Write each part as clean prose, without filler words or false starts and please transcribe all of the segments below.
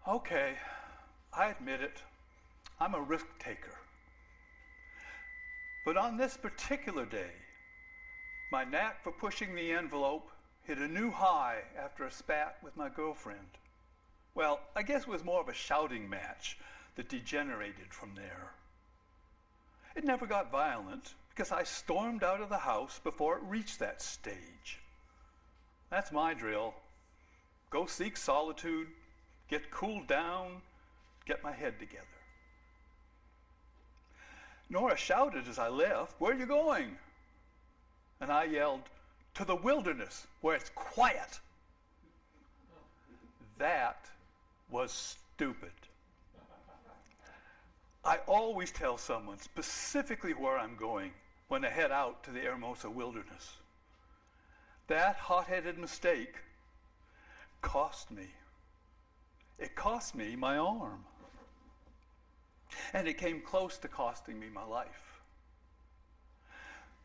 Okay, I admit it. I'm a risk taker. But on this particular day, my knack for pushing the envelope hit a new high after a spat with my girlfriend. Well, I guess it was more of a shouting match that degenerated from there. It never got violent because I stormed out of the house before it reached that stage. That's my drill. Go seek solitude, get cooled down, get my head together. Nora shouted as I left, "Where are you going?" And I yelled, "To the wilderness where it's quiet." That was stupid. I always tell someone specifically where I'm going when I head out to the Hermosa wilderness. That hot-headed mistake cost me. It cost me my arm. And it came close to costing me my life.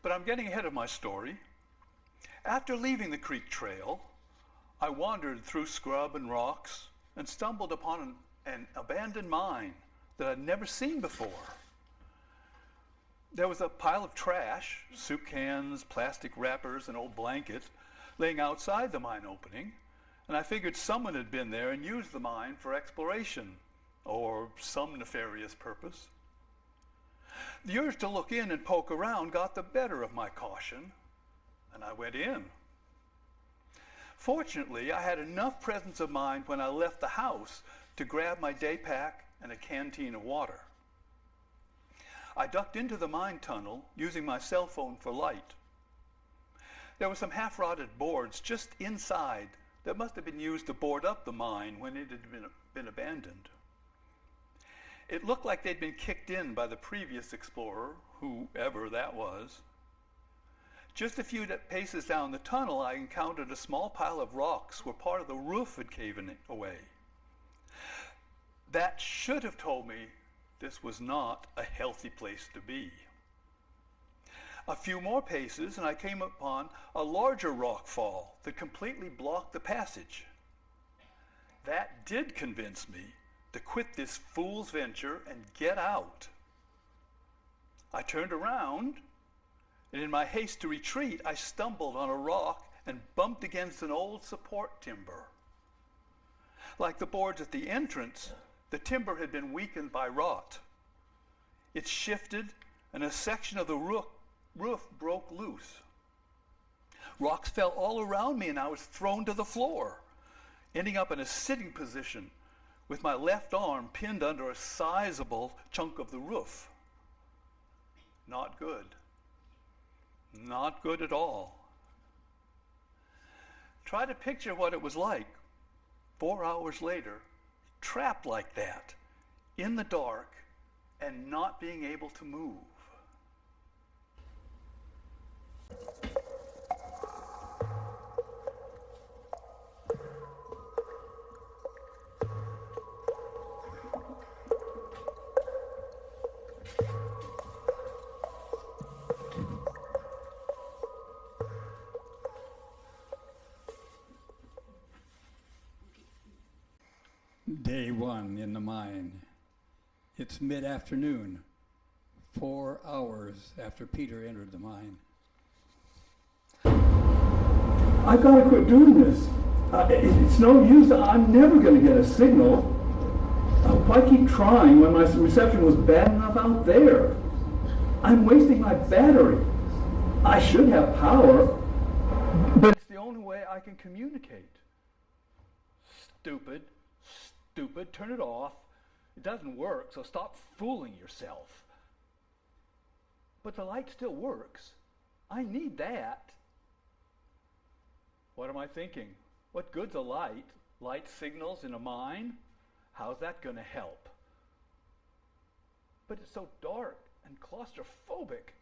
But I'm getting ahead of my story. After leaving the creek trail, I wandered through scrub and rocks and stumbled upon an abandoned mine that I'd never seen before. There was a pile of trash, soup cans, plastic wrappers, and old blankets laying outside the mine opening, and I figured someone had been there and used the mine for exploration or some nefarious purpose. The urge to look in and poke around got the better of my caution, and I went in. Fortunately, I had enough presence of mind when I left the house to grab my day pack and a canteen of water. I ducked into the mine tunnel using my cell phone for light. There were some half-rotted boards just inside that must have been used to board up the mine when it had been abandoned. It looked like they'd been kicked in by the previous explorer, whoever that was. Just a few paces down the tunnel, I encountered a small pile of rocks where part of the roof had caved away. That should have told me this was not a healthy place to be. A few more paces and I came upon a larger rock fall that completely blocked the passage. That did convince me to quit this fool's venture and get out. I turned around, and in my haste to retreat, I stumbled on a rock and bumped against an old support timber. Like the boards at the entrance, the timber had been weakened by rot. It shifted, and a section of the roof broke loose. Rocks fell all around me, and I was thrown to the floor, ending up in a sitting position with my left arm pinned under a sizable chunk of the roof. Not good. Not good at all. Try to picture what it was like 4 hours later, trapped like that, in the dark, and not being able to move. Day one in the mine. It's mid-afternoon, 4 hours after Peter entered the mine. I've got to quit doing this. It's no use. I'm never going to get a signal. Why keep trying when my reception was bad enough out there? I'm wasting my battery. I should have power, but It's the only way I can communicate. Stupid. Turn it off. It doesn't work, so stop fooling yourself. But the light still works. I need that. What am I thinking? What good's a light? Light signals in a mine? How's that going to help? But it's so dark and claustrophobic.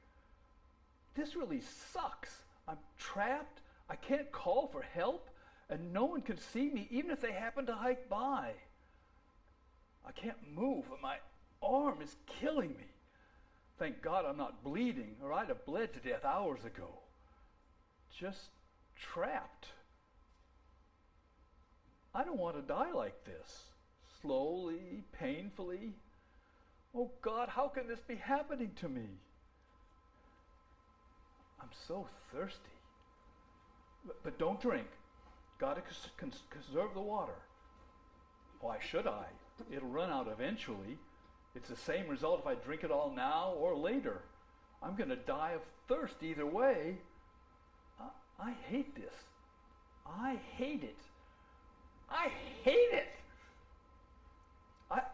This really sucks. I'm trapped. I can't call for help, and no one can see me even if they happen to hike by. I can't move, and my arm is killing me. Thank God I'm not bleeding, or I'd have bled to death hours ago. Just trapped. I don't want to die like this, slowly, painfully. Oh God, how can this be happening to me? I'm so thirsty. But don't drink. Gotta conserve the water. Why should I? It'll run out eventually. It's the same result if I drink it all now or later. I'm gonna die of thirst either way. I hate this. I hate it. I hate it!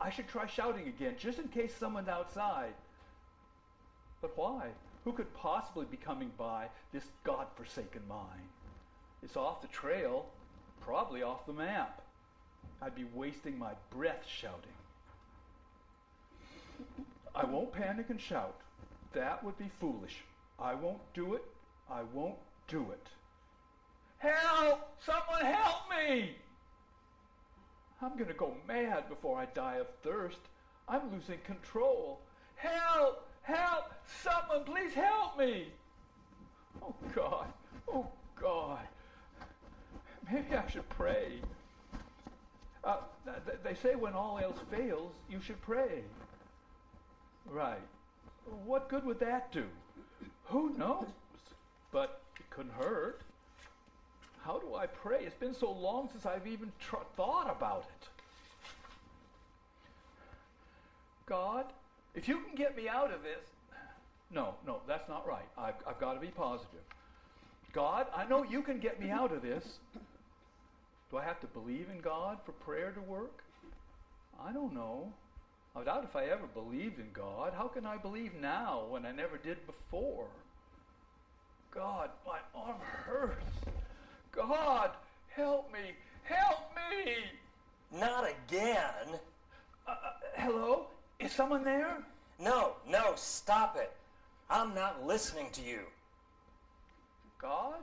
I should try shouting again, just in case someone's outside. But why? Who could possibly be coming by this God-forsaken mine? It's off the trail, probably off the map. I'd be wasting my breath shouting. I won't panic and shout. That would be foolish. I won't do it. I won't do it. Help! Someone help me! I'm gonna go mad before I die of thirst. I'm losing control. Help! Help! Someone please help me! Oh God! Oh God! Maybe I should pray. They say when all else fails, you should pray. Right. What good would that do? Who knows? But it couldn't hurt. How do I pray? It's been so long since I've even thought about it. God, if you can get me out of this... No, that's not right. I've got to be positive. God, I know you can get me out of this. Do I have to believe in God for prayer to work? I don't know. I doubt if I ever believed in God. How can I believe now when I never did before? God, my arm hurts. God, help me! Help me! Not again. Hello? Is someone there? No, stop it. I'm not listening to you. God?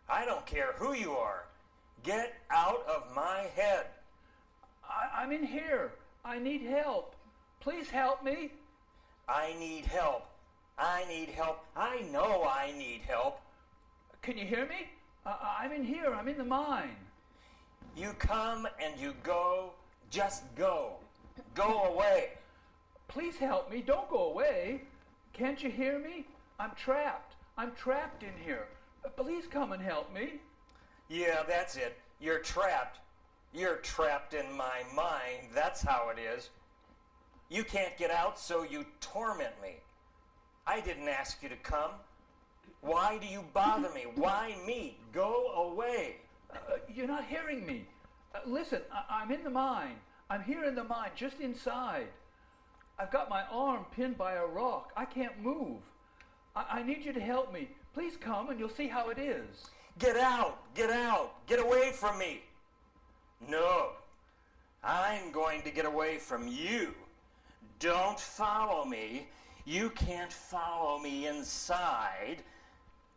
I don't care who you are. Get out of my head. I'm in here. I need help. Please help me. I need help. I need help. I know I need help. Can you hear me? I'm in here. I'm in the mine. You come and you go. Just go. Go away. Please help me. Don't go away. Can't you hear me? I'm trapped. I'm trapped in here. Please come and help me. Yeah, that's it. You're trapped. You're trapped in my mind. That's how it is. You can't get out, so you torment me. I didn't ask you to come. Why do you bother me? Why me? Go away. You're not hearing me. Listen, I'm in the mine. I'm here in the mine, just inside. I've got my arm pinned by a rock. I can't move. I need you to help me. Please come and you'll see how it is. Get out! Get out! Get away from me! No, I'm going to get away from you. Don't follow me. You can't follow me inside.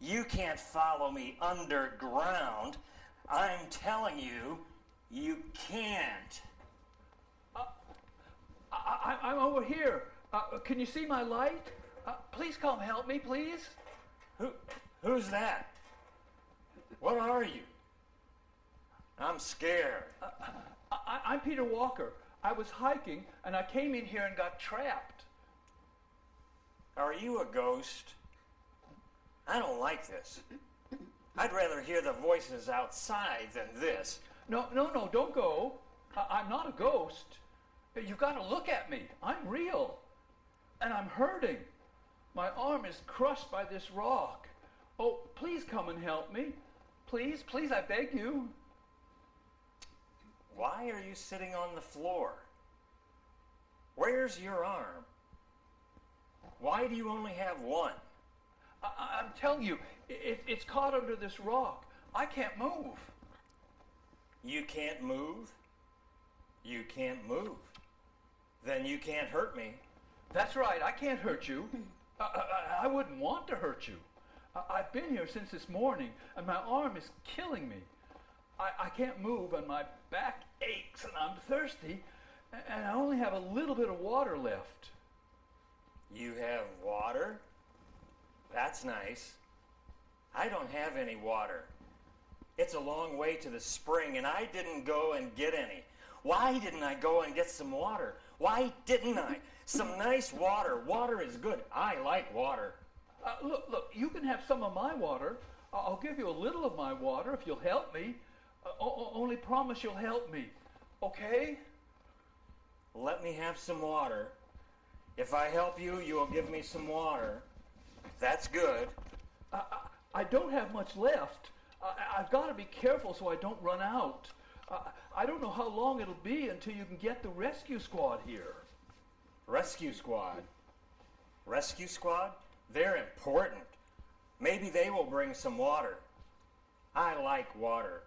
You can't follow me underground. I'm telling you, you can't. I'm over here. Can you see my light? Please come help me, please. Who's that? What are you? I'm scared. I'm Peter Walker. I was hiking and I came in here and got trapped. Are you a ghost? I don't like this. I'd rather hear the voices outside than this. No, don't go. I'm not a ghost. You've got to look at me. I'm real. And I'm hurting. My arm is crushed by this rock. Oh, please come and help me. Please, I beg you. Why are you sitting on the floor? Where's your arm? Why do you only have one? I'm telling you, it's caught under this rock. I can't move. You can't move? You can't move. Then you can't hurt me. That's right, I can't hurt you. I wouldn't want to hurt you. I've been here since this morning, and my arm is killing me. I can't move, and my back aches, and I'm thirsty, and I only have a little bit of water left. You have water? That's nice. I don't have any water. It's a long way to the spring, and I didn't go and get any. Why didn't I go and get some water? Why didn't I? Some nice water. Water is good. I like water. Look, you can have some of my water. I'll give you a little of my water if you'll help me. Only promise you'll help me, okay? Let me have some water. If I help you, you'll give me some water. That's good. I don't have much left. I've got to be careful so I don't run out. I don't know how long it'll be until you can get the rescue squad here. Rescue squad? Rescue squad? They're important. Maybe they will bring some water. I like water.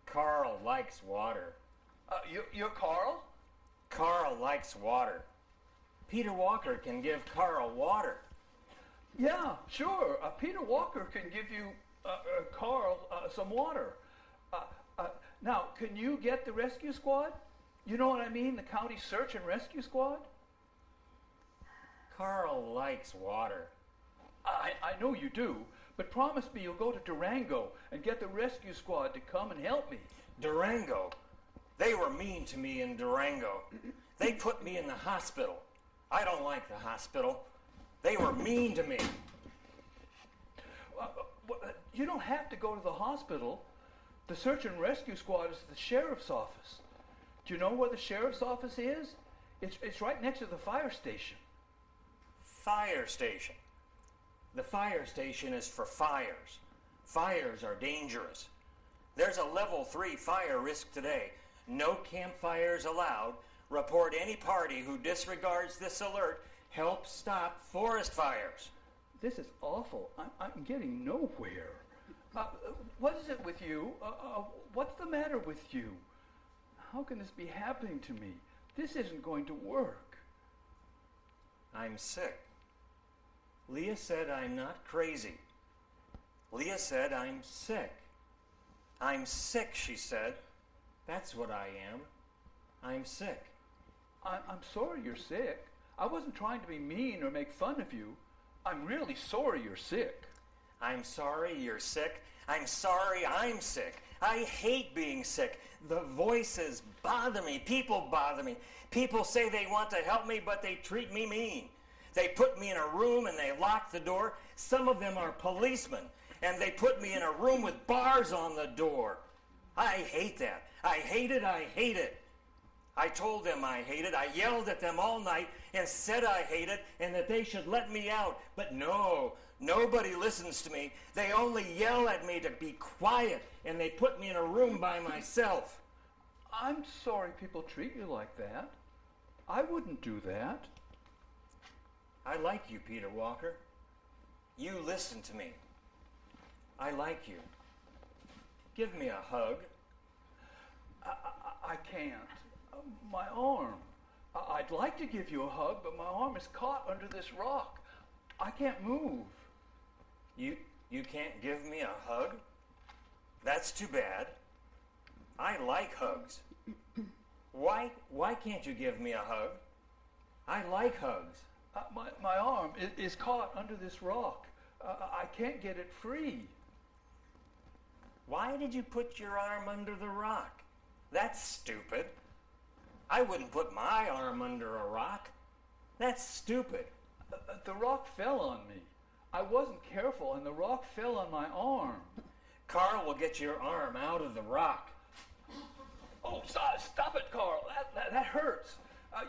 Carl likes water. You're Carl? Carl likes water. Peter Walker can give Carl water. Yeah, sure. Peter Walker can give you, Carl, some water. Now, can you get the rescue squad? You know what I mean? The county search and rescue squad? Carl likes water. I know you do, but promise me you'll go to Durango and get the rescue squad to come and help me. Durango? They were mean to me in Durango. They put me in the hospital. I don't like the hospital. They were mean to me. You don't have to go to the hospital. The search and rescue squad is the sheriff's office. Do you know where the sheriff's office is? It's right next to the fire station. Fire station? The fire station is for fires. Fires are dangerous. There's a level 3 fire risk today. No campfires allowed. Report any party who disregards this alert. Help stop forest fires. This is awful. I'm getting nowhere. What is it with you? What's the matter with you? How can this be happening to me? This isn't going to work. I'm sick. Leah said I'm not crazy. Leah said I'm sick. I'm sick, she said. That's what I am. I'm sick. I'm sorry you're sick. I wasn't trying to be mean or make fun of you. I'm really sorry you're sick. I'm sorry you're sick. I'm sorry I'm sick. I hate being sick. The voices bother me. People bother me. People say they want to help me, but they treat me mean. They put me in a room and they lock the door. Some of them are policemen, and they put me in a room with bars on the door. I hate that. I hate it. I hate it. I told them I hate it. I yelled at them all night and said I hate it and that they should let me out. But no, nobody listens to me. They only yell at me to be quiet, and they put me in a room by myself. I'm sorry people treat you like that. I wouldn't do that. I like you, Peter Walker. You listen to me. I like you. Give me a hug. I can't. My arm. I'd like to give you a hug, but my arm is caught under this rock. I can't move. You can't give me a hug? That's too bad. I like hugs. Why can't you give me a hug? I like hugs. My arm is caught under this rock. I can't get it free. Why did you put your arm under the rock? That's stupid. I wouldn't put my arm under a rock. That's stupid. The rock fell on me. I wasn't careful, and the rock fell on my arm. Carl will get your arm out of the rock. Oh, stop it, Carl. That hurts.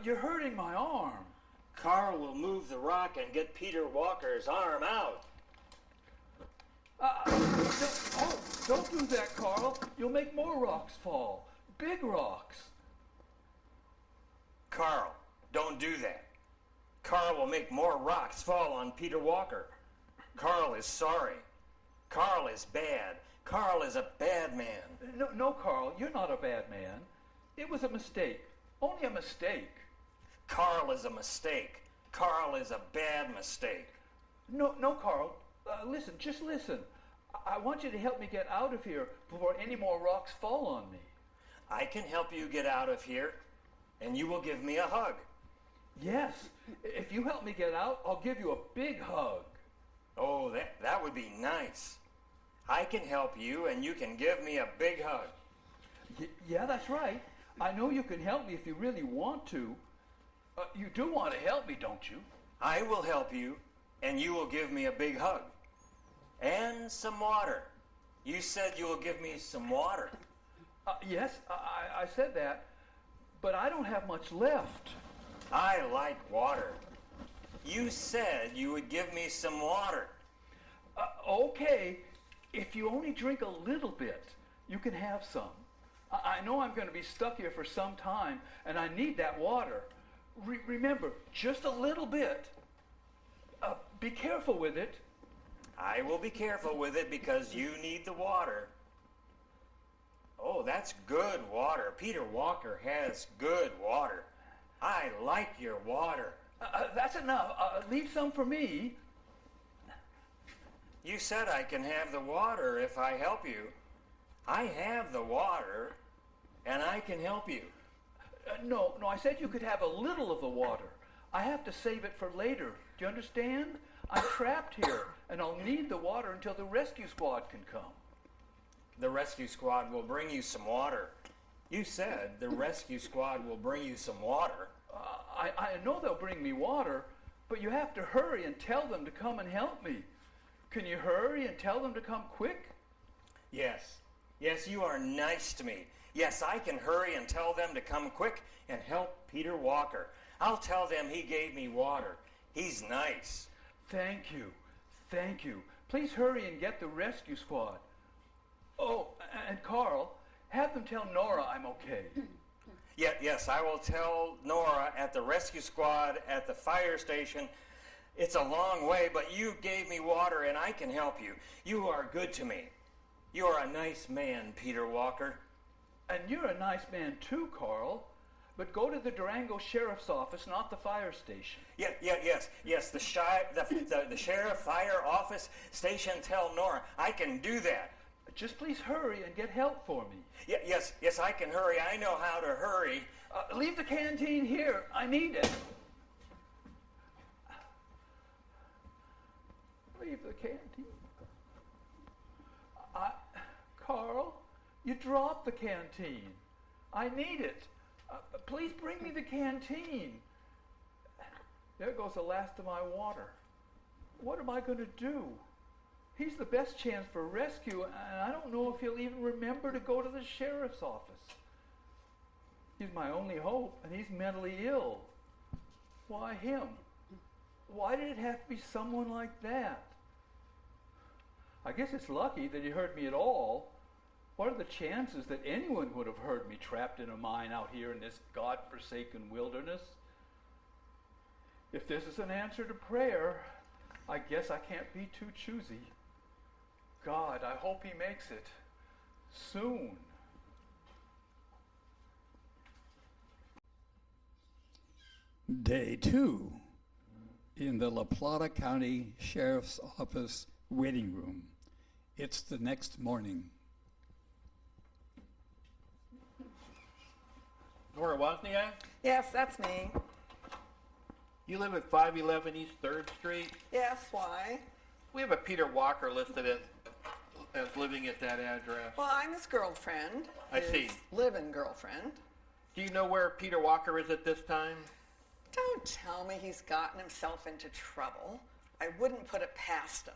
You're hurting my arm. Carl will move the rock and get Peter Walker's arm out. Don't do that, Carl. You'll make more rocks fall. Big rocks. Carl, don't do that. Carl will make more rocks fall on Peter Walker. Carl is sorry. Carl is bad. Carl is a bad man. No, Carl, you're not a bad man. It was a mistake. Only a mistake. Carl is a mistake. Carl is a bad mistake. No, Carl. Listen, just listen. I want you to help me get out of here before any more rocks fall on me. I can help you get out of here, and you will give me a hug. Yes. If you help me get out, I'll give you a big hug. Oh, that would be nice. I can help you, and you can give me a big hug. Yeah, that's right. I know you can help me if you really want to. You do want to help me, don't you? I will help you, and you will give me a big hug. And some water. You said you will give me some water. Yes, I said that, but I don't have much left. I like water. You said you would give me some water. Okay, if you only drink a little bit, you can have some. I know I'm going to be stuck here for some time, and I need that water. Remember, just a little bit. Be careful with it. I will be careful with it because you need the water. Oh, that's good water. Peter Walker has good water. I like your water. That's enough. Leave some for me. You said I can have the water if I help you. I have the water, and I can help you. No, I said you could have a little of the water. I have to save it for later. Do you understand? I'm trapped here, and I'll need the water until the rescue squad can come. The rescue squad will bring you some water. You said the rescue squad will bring you some water. I know they'll bring me water, but you have to hurry and tell them to come and help me. Can you hurry and tell them to come quick? Yes, you are nice to me. Yes, I can hurry and tell them to come quick and help Peter Walker. I'll tell them he gave me water. He's nice. Thank you. Please hurry and get the rescue squad. Oh, and Carl, have them tell Nora I'm okay. Yes, I will tell Nora at the rescue squad at the fire station. It's a long way, but you gave me water and I can help you. You are good to me. You are a nice man, Peter Walker. And you're a nice man too, Carl. But go to the Durango Sheriff's Office, not the fire station. Yes. The sheriff fire office station. Tell Nora I can do that. Just please hurry and get help for me. Yes, I can hurry. I know how to hurry. Leave the canteen here. I need it. Leave the canteen. Carl, you dropped the canteen. I need it. Please bring me the canteen. There goes the last of my water. What am I going to do? He's the best chance for rescue, and I don't know if he'll even remember to go to the sheriff's office. He's my only hope, and he's mentally ill. Why him? Why did it have to be someone like that? I guess it's lucky that he heard me at all. What are the chances that anyone would have heard me trapped in a mine out here in this God-forsaken wilderness? If this is an answer to prayer, I guess I can't be too choosy. God, I hope he makes it soon. Day 2 in the La Plata County Sheriff's Office waiting room. It's the next morning. Nora Wozniak? Yes, that's me. You live at 511 East 3rd Street? Yes, why? We have a Peter Walker listed as living at that address. Well, I'm his girlfriend. I see. His live-in girlfriend. Do you know where Peter Walker is at this time? Don't tell me he's gotten himself into trouble. I wouldn't put it past him.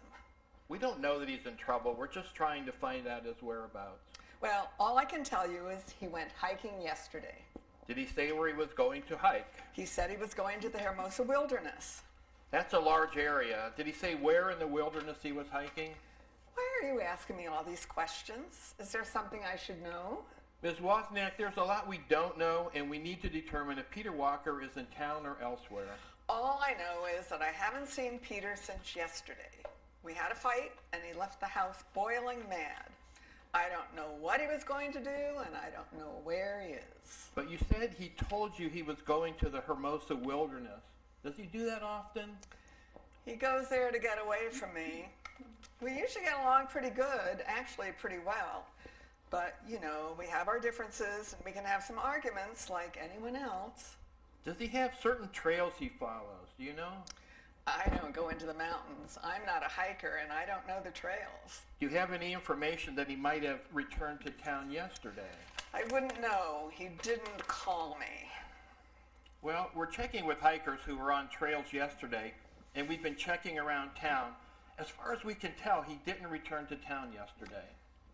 We don't know that he's in trouble. We're just trying to find out his whereabouts. Well, all I can tell you is he went hiking yesterday. Did he say where he was going to hike? He said he was going to the Hermosa Wilderness. That's a large area. Did he say where in the wilderness he was hiking? Why are you asking me all these questions? Is there something I should know? Ms. Wozniak, there's a lot we don't know, and we need to determine if Peter Walker is in town or elsewhere. All I know is that I haven't seen Peter since yesterday. We had a fight, and he left the house boiling mad. I don't know what he was going to do, and I don't know where he is. But you said he told you he was going to the Hermosa Wilderness. Does he do that often? He goes there to get away from me. We usually get along pretty good, actually pretty well. But, you know, we have our differences, and we can have some arguments like anyone else. Does he have certain trails he follows? Do you know? I don't go into the mountains. I'm not a hiker, and I don't know the trails. Do you have any information that he might have returned to town yesterday? I wouldn't know. He didn't call me. Well, we're checking with hikers who were on trails yesterday, and we've been checking around town. As far as we can tell, he didn't return to town yesterday.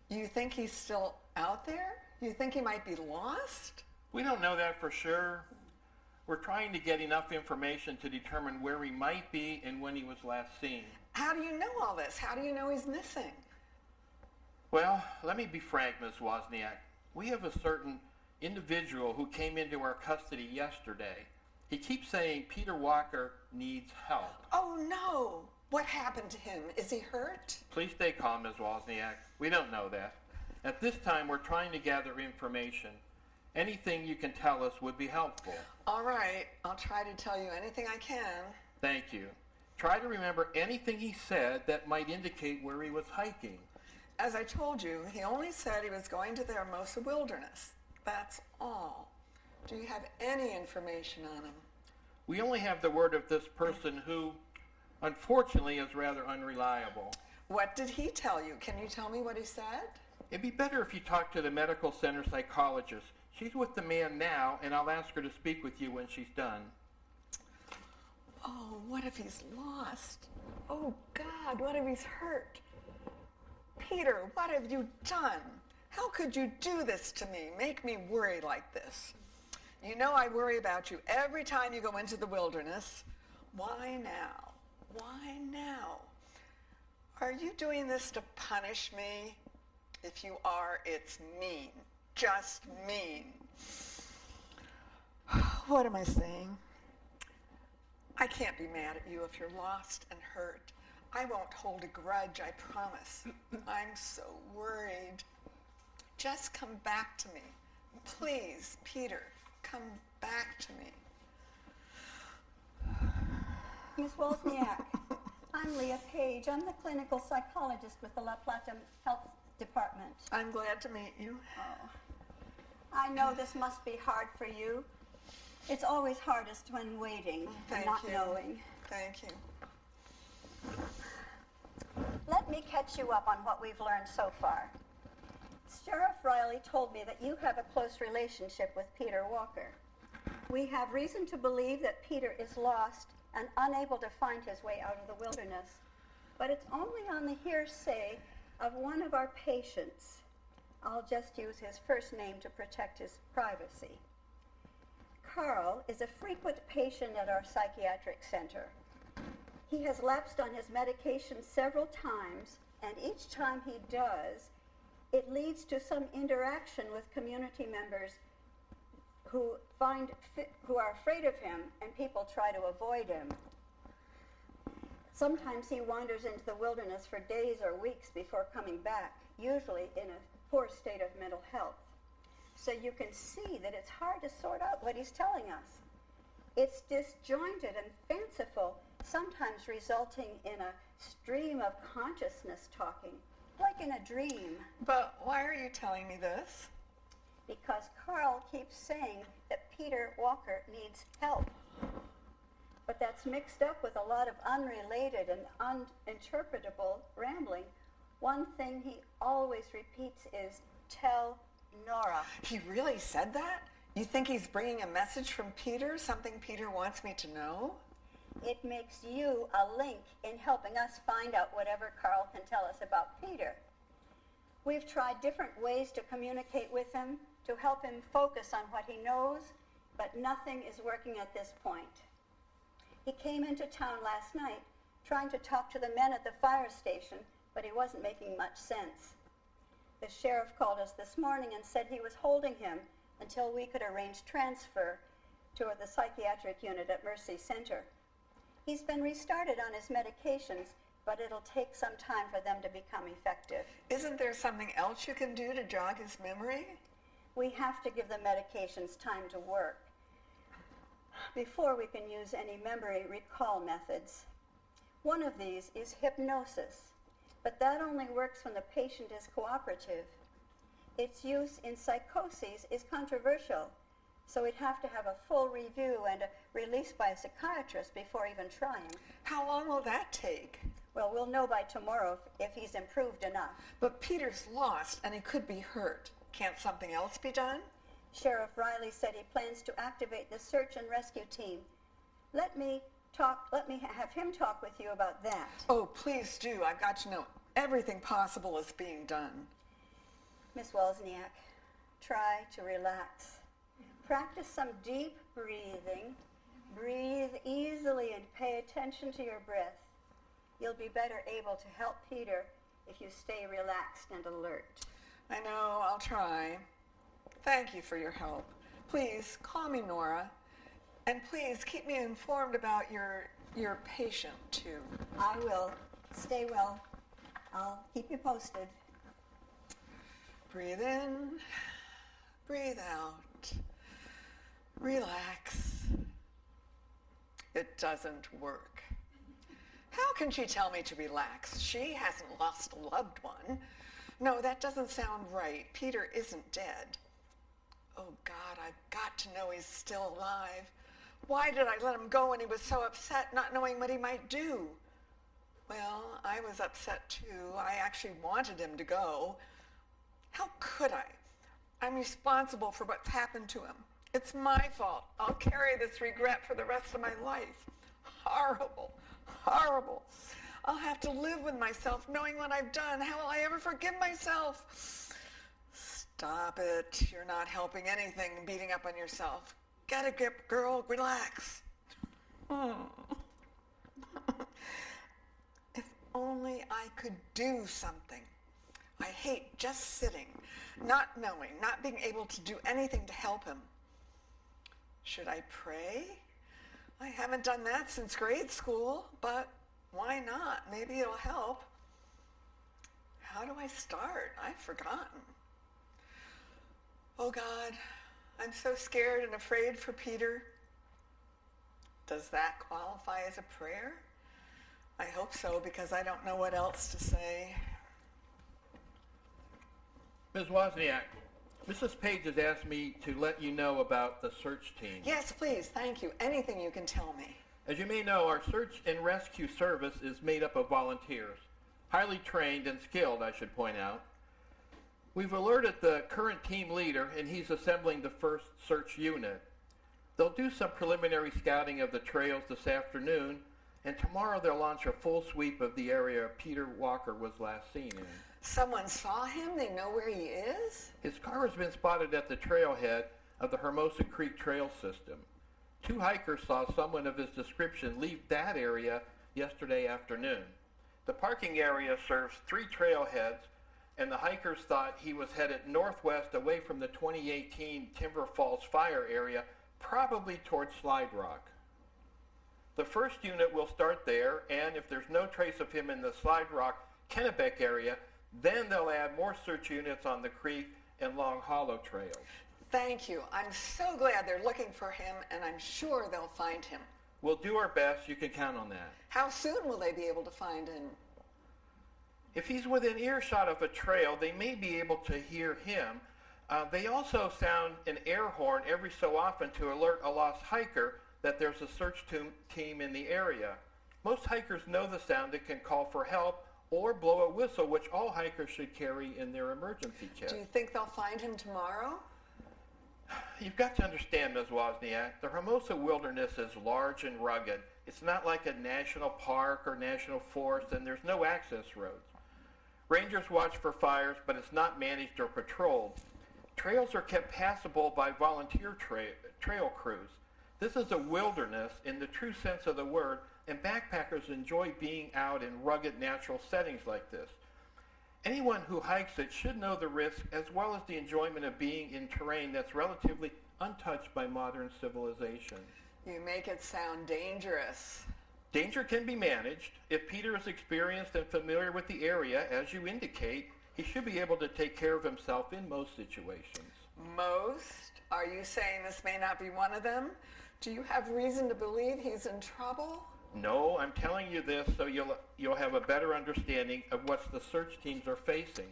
You think he's still out there? You think he might be lost? We don't know that for sure. We're trying to get enough information to determine where he might be and when he was last seen. How do you know all this? How do you know he's missing? Well, let me be frank, Ms. Wozniak. We have a certain individual who came into our custody yesterday. He keeps saying Peter Walker needs help. Oh no! What happened to him? Is he hurt? Please stay calm, Ms. Wozniak. We don't know that. At this time, we're trying to gather information. Anything you can tell us would be helpful. All right, I'll try to tell you anything I can. Thank you. Try to remember anything he said that might indicate where he was hiking. As I told you, he only said he was going to the Hermosa Wilderness. That's all. Do you have any information on him? We only have the word of this person who, unfortunately, is rather unreliable. What did he tell you? Can you tell me what he said? It'd be better if you talked to the medical center psychologist. She's with the man now, and I'll ask her to speak with you when she's done. Oh, what if he's lost? Oh, God, what if he's hurt? Peter, what have you done? How could you do this to me? Make me worry like this. You know I worry about you every time you go into the wilderness. Why now? Why now? Are you doing this to punish me? If you are, it's mean. Just mean. What am I saying? I can't be mad at you if you're lost and hurt. I won't hold a grudge, I promise. I'm so worried. Just come back to me. Please, Peter, come back to me. Ms. Wozniak, I'm Leah Page. I'm the clinical psychologist with the La Plata Health Department. I'm glad to meet you. Oh, I know this must be hard for you. It's always hardest when waiting and not knowing. Thank you. Let me catch you up on what we've learned so far. Sheriff Riley told me that you have a close relationship with Peter Walker. We have reason to believe that Peter is lost and unable to find his way out of the wilderness. But it's only on the hearsay of one of our patients. I'll just use his first name to protect his privacy. Carl is a frequent patient at our psychiatric center. He has lapsed on his medication several times, and each time he does, it leads to some interaction with community members who are afraid of him, and people try to avoid him. Sometimes he wanders into the wilderness for days or weeks before coming back, usually in a poor state of mental health. So you can see that it's hard to sort out what he's telling us. It's disjointed and fanciful, sometimes resulting in a stream of consciousness talking, like in a dream. But why are you telling me this? Because Carl keeps saying that Peter Walker needs help. But that's mixed up with a lot of unrelated and uninterpretable rambling. One thing he always repeats is, "Tell Nora." He really said that? You think he's bringing a message from Peter, something Peter wants me to know? It makes you a link in helping us find out whatever Carl can tell us about Peter. We've tried different ways to communicate with him, to help him focus on what he knows, but nothing is working at this point. He came into town last night trying to talk to the men at the fire station, but he wasn't making much sense. The sheriff called us this morning and said he was holding him until we could arrange transfer to the psychiatric unit at Mercy Center. He's been restarted on his medications, but it'll take some time for them to become effective. Isn't there something else you can do to jog his memory? We have to give the medications time to work before we can use any memory recall methods. One of these is hypnosis, but that only works when the patient is cooperative. Its use in psychoses is controversial, so we'd have to have a full review and a release by a psychiatrist before even trying. How long will that take? Well, we'll know by tomorrow if he's improved enough. But Peter's lost and he could be hurt. Can't something else be done? Sheriff Riley said he plans to activate the search and rescue team. Let me have him talk with you about that. Oh, please do. I've got to know everything possible is being done. Miss Wozniak, try to relax. Practice some deep breathing. Breathe easily and pay attention to your breath. You'll be better able to help Peter if you stay relaxed and alert. I know, I'll try. Thank you for your help. Please call me Nora. And please keep me informed about your patient, too. I will. Stay well. I'll keep you posted. Breathe in, breathe out, relax. It doesn't work. How can she tell me to relax? She hasn't lost a loved one. No, that doesn't sound right. Peter isn't dead. Oh, God, I've got to know he's still alive. Why did I let him go when he was so upset, not knowing what he might do? Well, I was upset too. I actually wanted him to go. How could I? I'm responsible for what's happened to him. It's my fault. I'll carry this regret for the rest of my life. Horrible, horrible. I'll have to live with myself knowing what I've done. How will I ever forgive myself? Stop it. You're not helping anything beating up on yourself. Get a grip, girl. Relax. If only I could do something. I hate just sitting, not knowing, not being able to do anything to help him. Should I pray? I haven't done that since grade school, but why not? Maybe it'll help. How do I start? I've forgotten. Oh God, I'm so scared and afraid for Peter. Does that qualify as a prayer? I hope so, because I don't know what else to say. Ms. Wozniak, Mrs. Page has asked me to let you know about the search team. Yes, please. Thank you. Anything you can tell me. As you may know, our search and rescue service is made up of volunteers, highly trained and skilled, I should point out. We've alerted the current team leader, and he's assembling the first search unit. They'll do some preliminary scouting of the trails this afternoon, and tomorrow they'll launch a full sweep of the area Peter Walker was last seen in. Someone saw him? They know where he is? His car has been spotted at the trailhead of the Hermosa Creek Trail System. 2 hikers saw someone of his description leave that area yesterday afternoon. The parking area serves 3 trailheads, and the hikers thought he was headed northwest away from the 2018 Timber Falls fire area, probably towards Slide Rock. The first unit will start there, and if there's no trace of him in the Slide Rock, Kennebec area, then they'll add more search units on the creek and Long Hollow trails. Thank you. I'm so glad they're looking for him, and I'm sure they'll find him. We'll do our best. You can count on that. How soon will they be able to find him? If he's within earshot of a trail, they may be able to hear him. They also sound an air horn every so often to alert a lost hiker that there's a search team in the area. Most hikers know the sound and can call for help or blow a whistle, which all hikers should carry in their emergency kit. Do you think they'll find him tomorrow? You've got to understand, Ms. Wozniak, the Hermosa Wilderness is large and rugged. It's not like a national park or national forest, and there's no access roads. Rangers watch for fires, but it's not managed or patrolled. Trails are kept passable by volunteer trail crews. This is a wilderness in the true sense of the word, and backpackers enjoy being out in rugged natural settings like this. Anyone who hikes it should know the risk as well as the enjoyment of being in terrain that's relatively untouched by modern civilization. You make it sound dangerous. Danger can be managed. If Peter is experienced and familiar with the area, as you indicate, he should be able to take care of himself in most situations. Most? Are you saying this may not be one of them? Do you have reason to believe he's in trouble? No, I'm telling you this so you'll have a better understanding of what the search teams are facing.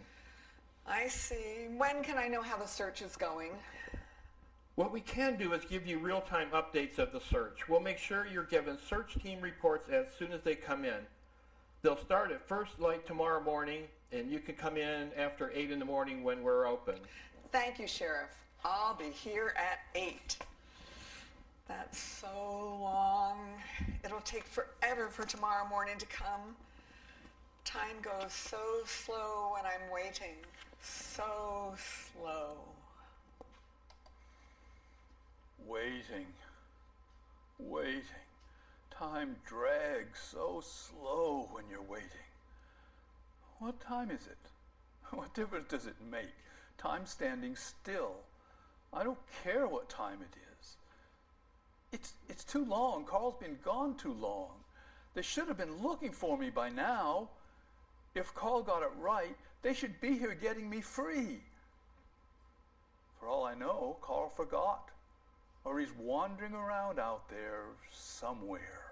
I see. When can I know how the search is going? What we can do is give you real-time updates of the search. We'll make sure you're given search team reports as soon as they come in. They'll start at first light tomorrow morning, and you can come in after 8 in the morning when we're open. Thank you, Sheriff. I'll be here at 8. That's so long. It'll take forever for tomorrow morning to come. Time goes so slow when I'm waiting. So slow. Waiting. Time drags so slow when you're waiting. What time is it? What difference does it make? Time standing still. I don't care what time it is. It's too long. Carl's been gone too long. They should have been looking for me by now. If Carl got it right, they should be here getting me free. For all I know, Carl forgot. Or he's wandering around out there somewhere.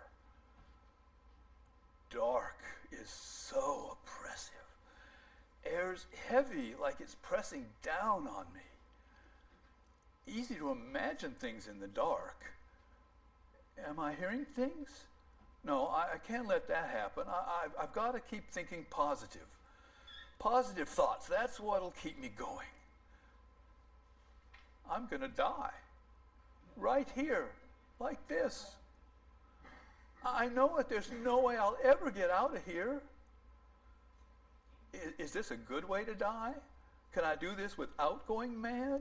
Dark is so oppressive. Air's heavy, like it's pressing down on me. Easy to imagine things in the dark. Am I hearing things? No, I can't let that happen. I've got to keep thinking positive. Positive thoughts, that's what'll keep me going. I'm gonna die. Right here, like this. I know that there's no way I'll ever get out of here. Is this a good way to die? Can I do this without going mad?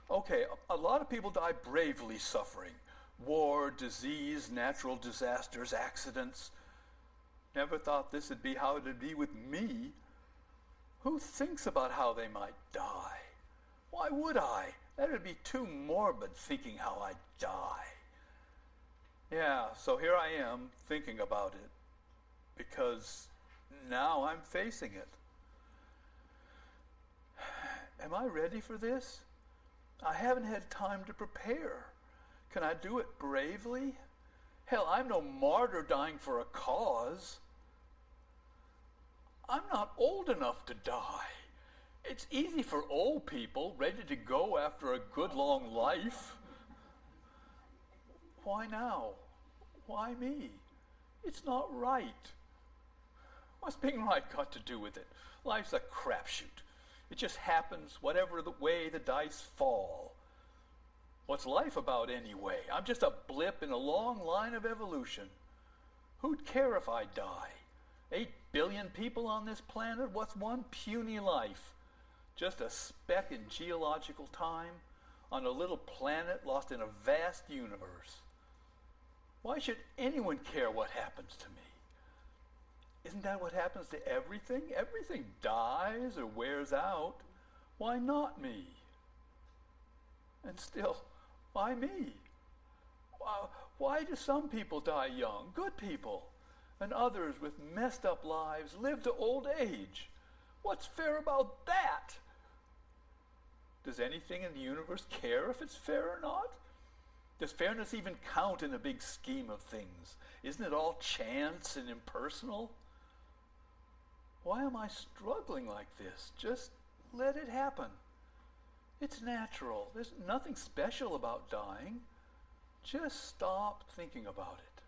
Okay, a lot of people die bravely suffering. War, disease, natural disasters, accidents. Never thought this would be how it'd be with me. Who thinks about how they might die? Why would I? That would be too morbid, thinking how I'd die. Yeah, so here I am thinking about it, because now I'm facing it. Am I ready for this? I haven't had time to prepare. Can I do it bravely? Hell, I'm no martyr dying for a cause. I'm not old enough to die. It's easy for old people ready to go after a good long life. Why now? Why me? It's not right. What's being right got to do with it? Life's a crapshoot. It just happens whatever the way the dice fall. What's life about anyway? I'm just a blip in a long line of evolution. Who'd care if I die? 8 billion people on this planet? What's one puny life? Just a speck in geological time on a little planet lost in a vast universe. Why should anyone care what happens to me? Isn't that what happens to everything? Everything dies or wears out. Why not me? And still, why me? Why do some people die young, good people, and others with messed up lives live to old age? What's fair about that? Does anything in the universe care if it's fair or not? Does fairness even count in a big scheme of things? Isn't it all chance and impersonal? Why am I struggling like this? Just let it happen. It's natural. There's nothing special about dying. Just stop thinking about it.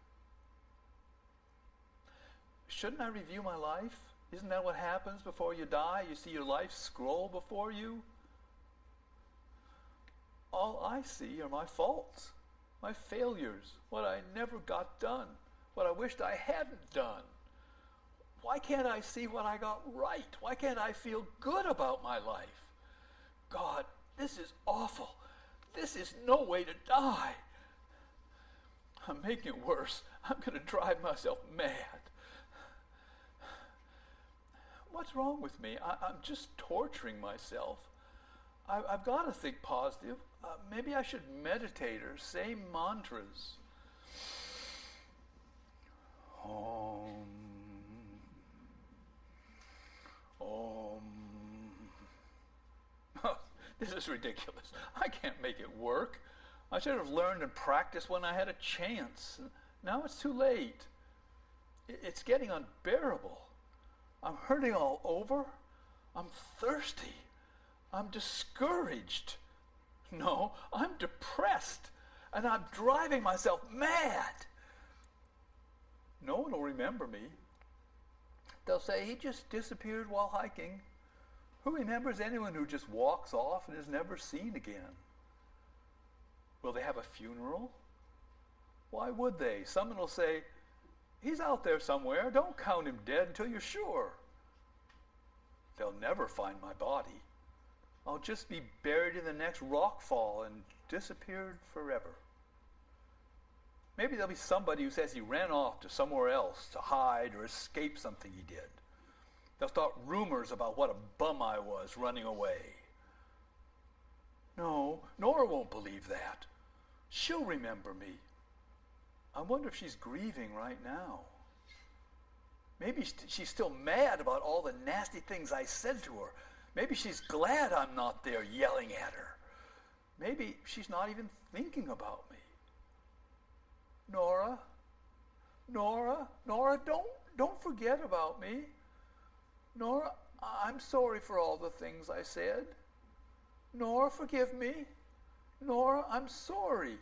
Shouldn't I review my life? Isn't that what happens before you die? You see your life scroll before you? All I see are my faults, my failures, what I never got done, what I wished I hadn't done. Why can't I see what I got right? Why can't I feel good about my life? God, this is awful. This is no way to die. I'm making it worse. I'm going to drive myself mad. What's wrong with me? I'm just torturing myself. I've got to think positive. Maybe I should meditate or say mantras. Om. This is ridiculous. I can't make it work. I should have learned and practiced when I had a chance. Now it's too late. It's getting unbearable. I'm hurting all over. I'm thirsty. I'm discouraged. No, I'm depressed. And I'm driving myself mad. No one will remember me. They'll say he just disappeared while hiking. Who remembers anyone who just walks off and is never seen again? Will they have a funeral? Why would they? Someone will say, he's out there somewhere. Don't count him dead until you're sure. They'll never find my body. I'll just be buried in the next rock fall and disappeared forever. Maybe there'll be somebody who says he ran off to somewhere else to hide or escape something he did. They'll start rumors about what a bum I was running away. No, Nora won't believe that. She'll remember me. I wonder if she's grieving right now. Maybe she's still mad about all the nasty things I said to her. Maybe she's glad I'm not there yelling at her. Maybe she's not even thinking about me. Nora, don't forget about me. Nora, I'm sorry for all the things I said. Nora, forgive me. Nora, I'm sorry.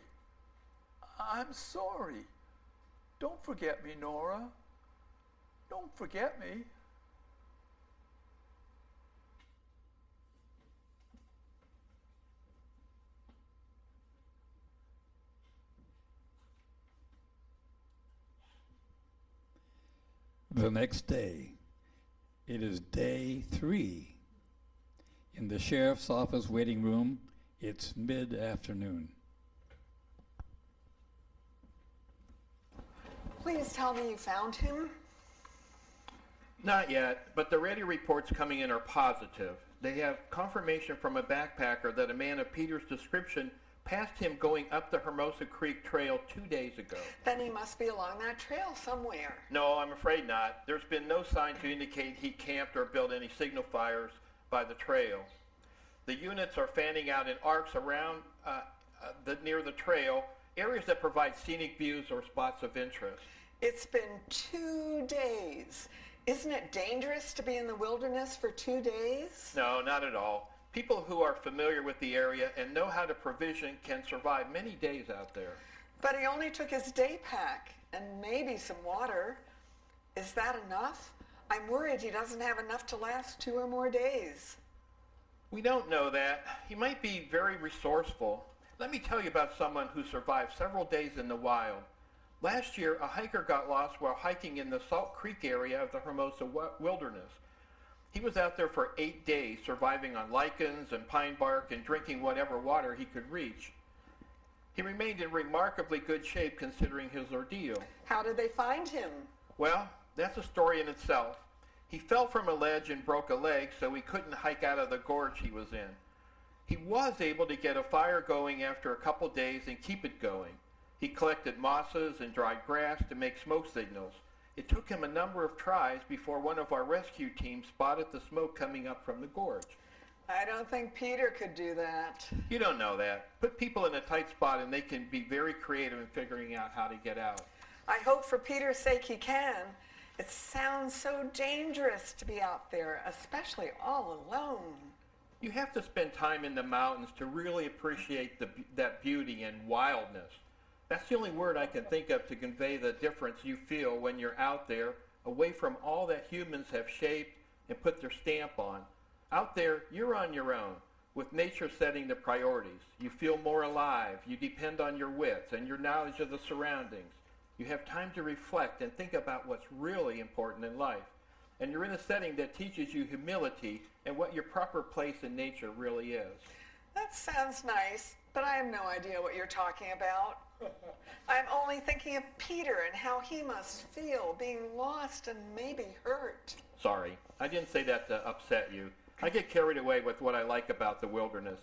I'm sorry. Don't forget me, Nora. Don't forget me. The next day, it is day 3. In the sheriff's office waiting room, it's mid-afternoon. Please tell me you found him. Not yet, but the ready reports coming in are positive. They have confirmation from a backpacker that a man of Peter's description passed him going up the Hermosa Creek Trail 2 days ago. Then he must be along that trail somewhere. No, I'm afraid not. There's been no sign to indicate he camped or built any signal fires by the trail. The units are fanning out in arcs around near the trail, areas that provide scenic views or spots of interest. It's been 2 days. Isn't it dangerous to be in the wilderness for 2 days? No, not at all. People who are familiar with the area and know how to provision can survive many days out there. But he only took his day pack and maybe some water. Is that enough? I'm worried he doesn't have enough to last 2 or more days. We don't know that. He might be very resourceful. Let me tell you about someone who survived several days in the wild. Last year, a hiker got lost while hiking in the Salt Creek area of the Hermosa Wilderness. He was out there for 8 days, surviving on lichens and pine bark and drinking whatever water he could reach. He remained in remarkably good shape considering his ordeal. How did they find him? Well, that's a story in itself. He fell from a ledge and broke a leg, so he couldn't hike out of the gorge he was in. He was able to get a fire going after a couple days and keep it going. He collected mosses and dried grass to make smoke signals. It took him a number of tries before one of our rescue teams spotted the smoke coming up from the gorge. I don't think Peter could do that. You don't know that. Put people in a tight spot and they can be very creative in figuring out how to get out. I hope for Peter's sake he can. It sounds so dangerous to be out there, especially all alone. You have to spend time in the mountains to really appreciate that beauty and wildness. That's the only word I can think of to convey the difference you feel when you're out there, away from all that humans have shaped and put their stamp on. Out there, you're on your own, with nature setting the priorities. You feel more alive. You depend on your wits and your knowledge of the surroundings. You have time to reflect and think about what's really important in life. And you're in a setting that teaches you humility and what your proper place in nature really is. That sounds nice, but I have no idea what you're talking about. I'm only thinking of Peter and how he must feel being lost and maybe hurt. Sorry, I didn't say that to upset you. I get carried away with what I like about the wilderness.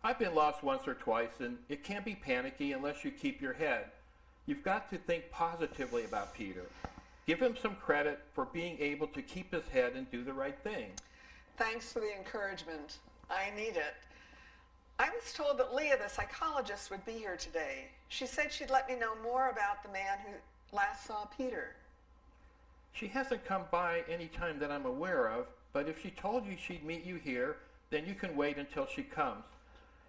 I've been lost once or twice, and it can be panicky unless you keep your head. You've got to think positively about Peter. Give him some credit for being able to keep his head and do the right thing. Thanks for the encouragement. I need it. I was told that Leah, the psychologist, would be here today. She said she'd let me know more about the man who last saw Peter. She hasn't come by any time that I'm aware of, but if she told you she'd meet you here, then you can wait until she comes.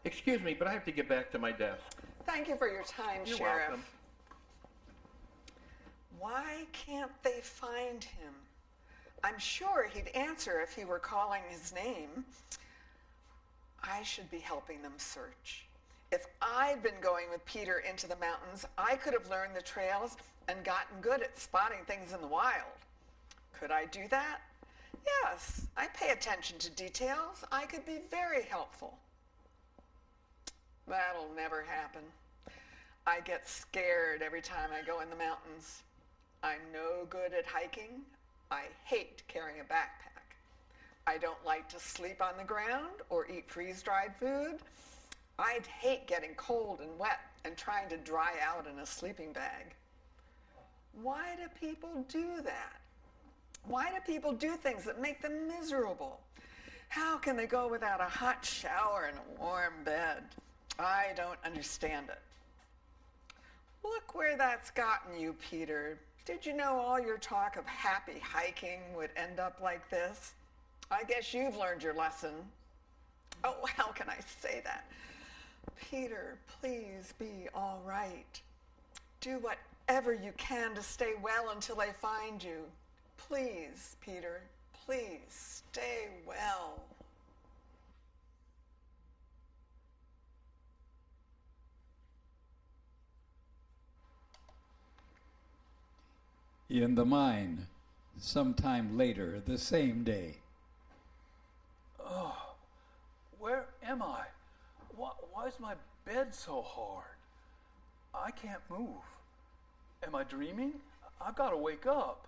Excuse me, but I have to get back to my desk. Thank you for your time, You're Sheriff. welcome. Why can't they find him? I'm sure he'd answer if he were calling his name. I should be helping them search. If I'd been going with Peter into the mountains, I could have learned the trails and gotten good at spotting things in the wild. Could I do that? Yes, I pay attention to details. I could be very helpful. That'll never happen. I get scared every time I go in the mountains. I'm no good at hiking. I hate carrying a backpack. I don't like to sleep on the ground or eat freeze-dried food. I'd hate getting cold and wet and trying to dry out in a sleeping bag. Why do people do that? Why do people do things that make them miserable? How can they go without a hot shower and a warm bed? I don't understand it. Look where that's gotten you, Peter. Did you know all your talk of happy hiking would end up like this? I guess you've learned your lesson. Oh, how can I say that? Peter, please be all right. Do whatever you can to stay well until they find you. Please, Peter, please stay well. In the mine, sometime later the same day. Oh, where am I? Why is my bed so hard? I can't move. Am I dreaming? I've got to wake up.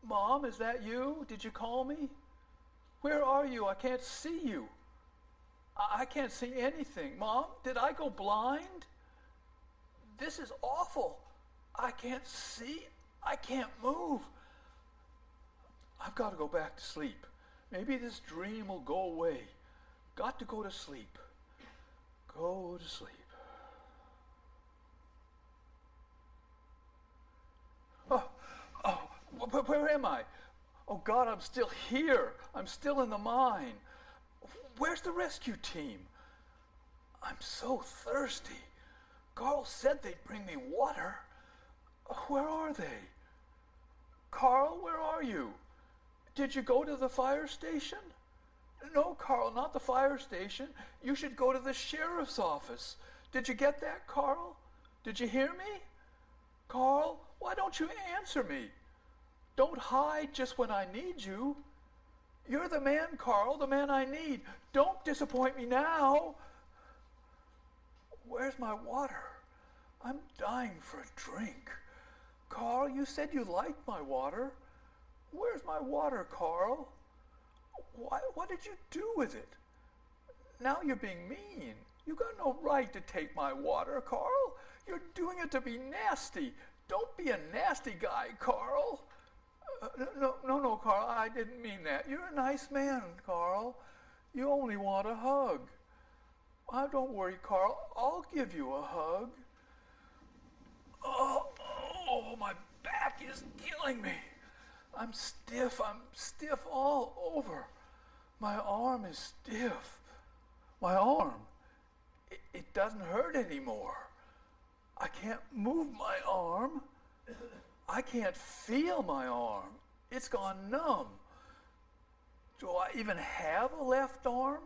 Mom, is that you? Did you call me? Where are you? I can't see you. I can't see anything. Mom, did I go blind? This is awful. I can't see. I can't move. I've got to go back to sleep. Maybe this dream will go away. Got to go to sleep. Go to sleep. Where am I? Oh God, I'm still here. I'm still in the mine. Where's the rescue team? I'm so thirsty. Carl said they'd bring me water. Where are they? Carl, where are you? Did you go to the fire station? No, Carl, not the fire station. You should go to the sheriff's office. Did you get that, Carl? Did you hear me? Carl, why don't you answer me? Don't hide just when I need you. You're the man, Carl, the man I need. Don't disappoint me now. Where's my water? I'm dying for a drink. Carl, you said you liked my water. Where's my water, Carl? What did you do with it? Now you're being mean. You got no right to take my water, Carl. You're doing it to be nasty. Don't be a nasty guy, Carl. No, Carl, I didn't mean that. You're a nice man, Carl. You only want a hug. Don't worry, Carl. I'll give you a hug. Oh, my back is killing me. I'm stiff all over. My arm is stiff. My arm, it doesn't hurt anymore. I can't move my arm. I can't feel my arm. It's gone numb. Do I even have a left arm?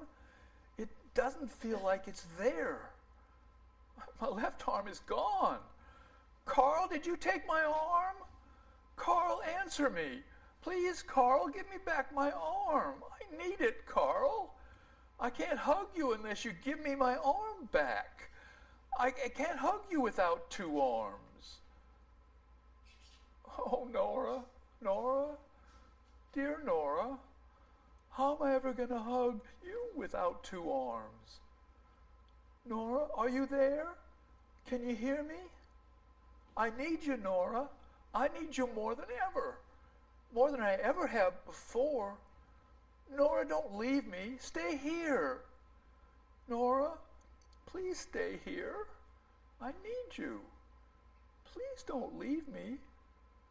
It doesn't feel like it's there. My left arm is gone. Carl, did you take my arm? Carl, answer me. Please, Carl, give me back my arm. I need it, Carl. I can't hug you unless you give me my arm back. I can't hug you without two arms. Oh, Nora, dear Nora, how am I ever going to hug you without two arms? Nora, are you there? Can you hear me? I need you, Nora. I need you more than ever. More than I ever have before. Nora, don't leave me. Stay here. Nora, please stay here. I need you. Please don't leave me.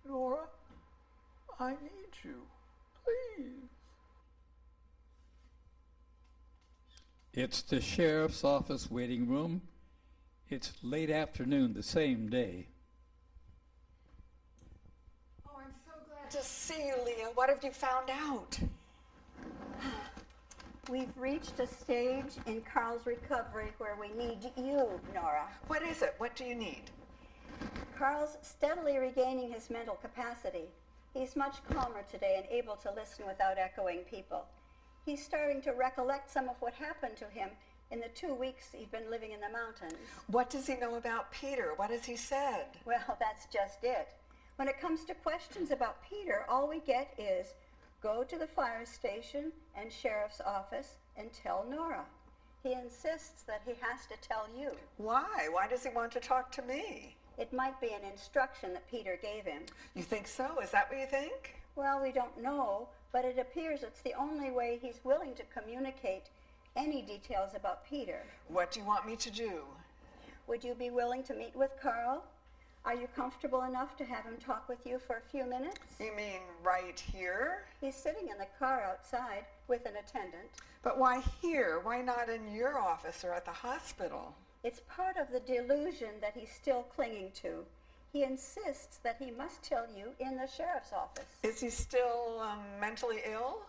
Nora, I need you. Please. It's the sheriff's office waiting room. It's late afternoon the same day. Oh, I'm so glad to see you, Leah. What have you found out? We've reached a stage in Carl's recovery where we need you, Nora. What is it? What do you need? Carl's steadily regaining his mental capacity. He's much calmer today and able to listen without echoing people. He's starting to recollect some of what happened to him in the 2 weeks he'd been living in the mountains. What does he know about Peter? What has he said? Well, that's just it. When it comes to questions about Peter, all we get is, go to the fire station and sheriff's office and tell Nora. He insists that he has to tell you. Why? Why does he want to talk to me? It might be an instruction that Peter gave him. You think so? Is that what you think? Well, we don't know, but it appears it's the only way he's willing to communicate any details about Peter. What do you want me to do? Would you be willing to meet with Carl? Are you comfortable enough to have him talk with you for a few minutes? You mean right here? He's sitting in the car outside with an attendant. But why here? Why not in your office or at the hospital? It's part of the delusion that he's still clinging to. He insists that he must tell you in the sheriff's office. Is he still mentally ill?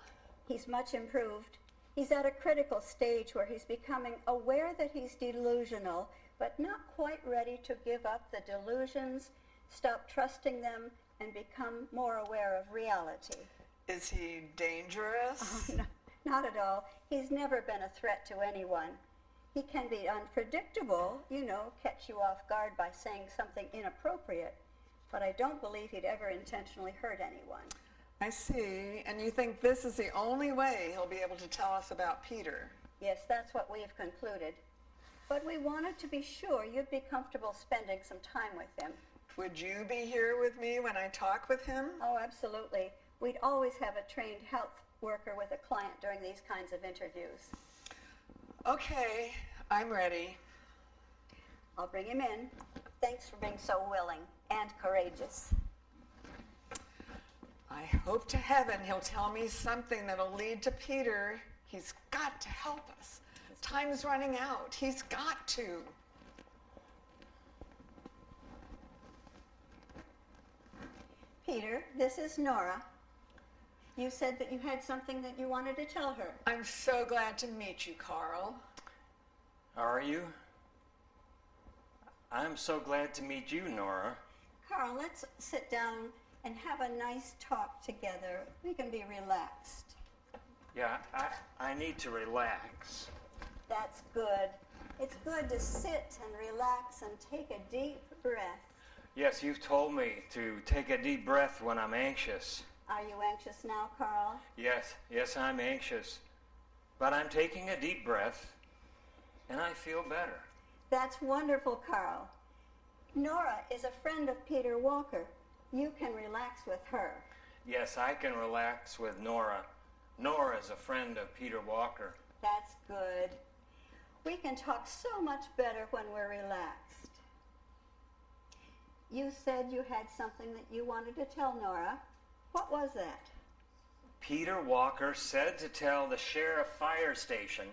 He's much improved. He's at a critical stage where he's becoming aware that he's delusional, but not quite ready to give up the delusions, stop trusting them, and become more aware of reality. Is he dangerous? Oh, no, not at all. He's never been a threat to anyone. He can be unpredictable, catch you off guard by saying something inappropriate, but I don't believe he'd ever intentionally hurt anyone. I see. And you think this is the only way he'll be able to tell us about Peter? Yes, that's what we've concluded. But we wanted to be sure you'd be comfortable spending some time with him. Would you be here with me when I talk with him? Oh, absolutely. We'd always have a trained health worker with a client during these kinds of interviews. Okay, I'm ready. I'll bring him in. Thanks for being so willing and courageous. I hope to heaven he'll tell me something that'll lead to Peter. He's got to help us. Time's running out. He's got to. Peter, this is Nora. You said that you had something that you wanted to tell her. I'm so glad to meet you, Carl. Are you? I'm so glad to meet you, Nora. Carl, let's sit down and have a nice talk together. We can be relaxed. Yeah, I need to relax. That's good. It's good to sit and relax and take a deep breath. Yes, you've told me to take a deep breath when I'm anxious. Are you anxious now, Carl? Yes, I'm anxious. But I'm taking a deep breath, and I feel better. That's wonderful, Carl. Nora is a friend of Peter Walker. You can relax with her. Yes, I can relax with Nora. Nora is a friend of Peter Walker. That's good. We can talk so much better when we're relaxed. You said you had something that you wanted to tell Nora. What was that? Peter Walker said to tell the sheriff fire station.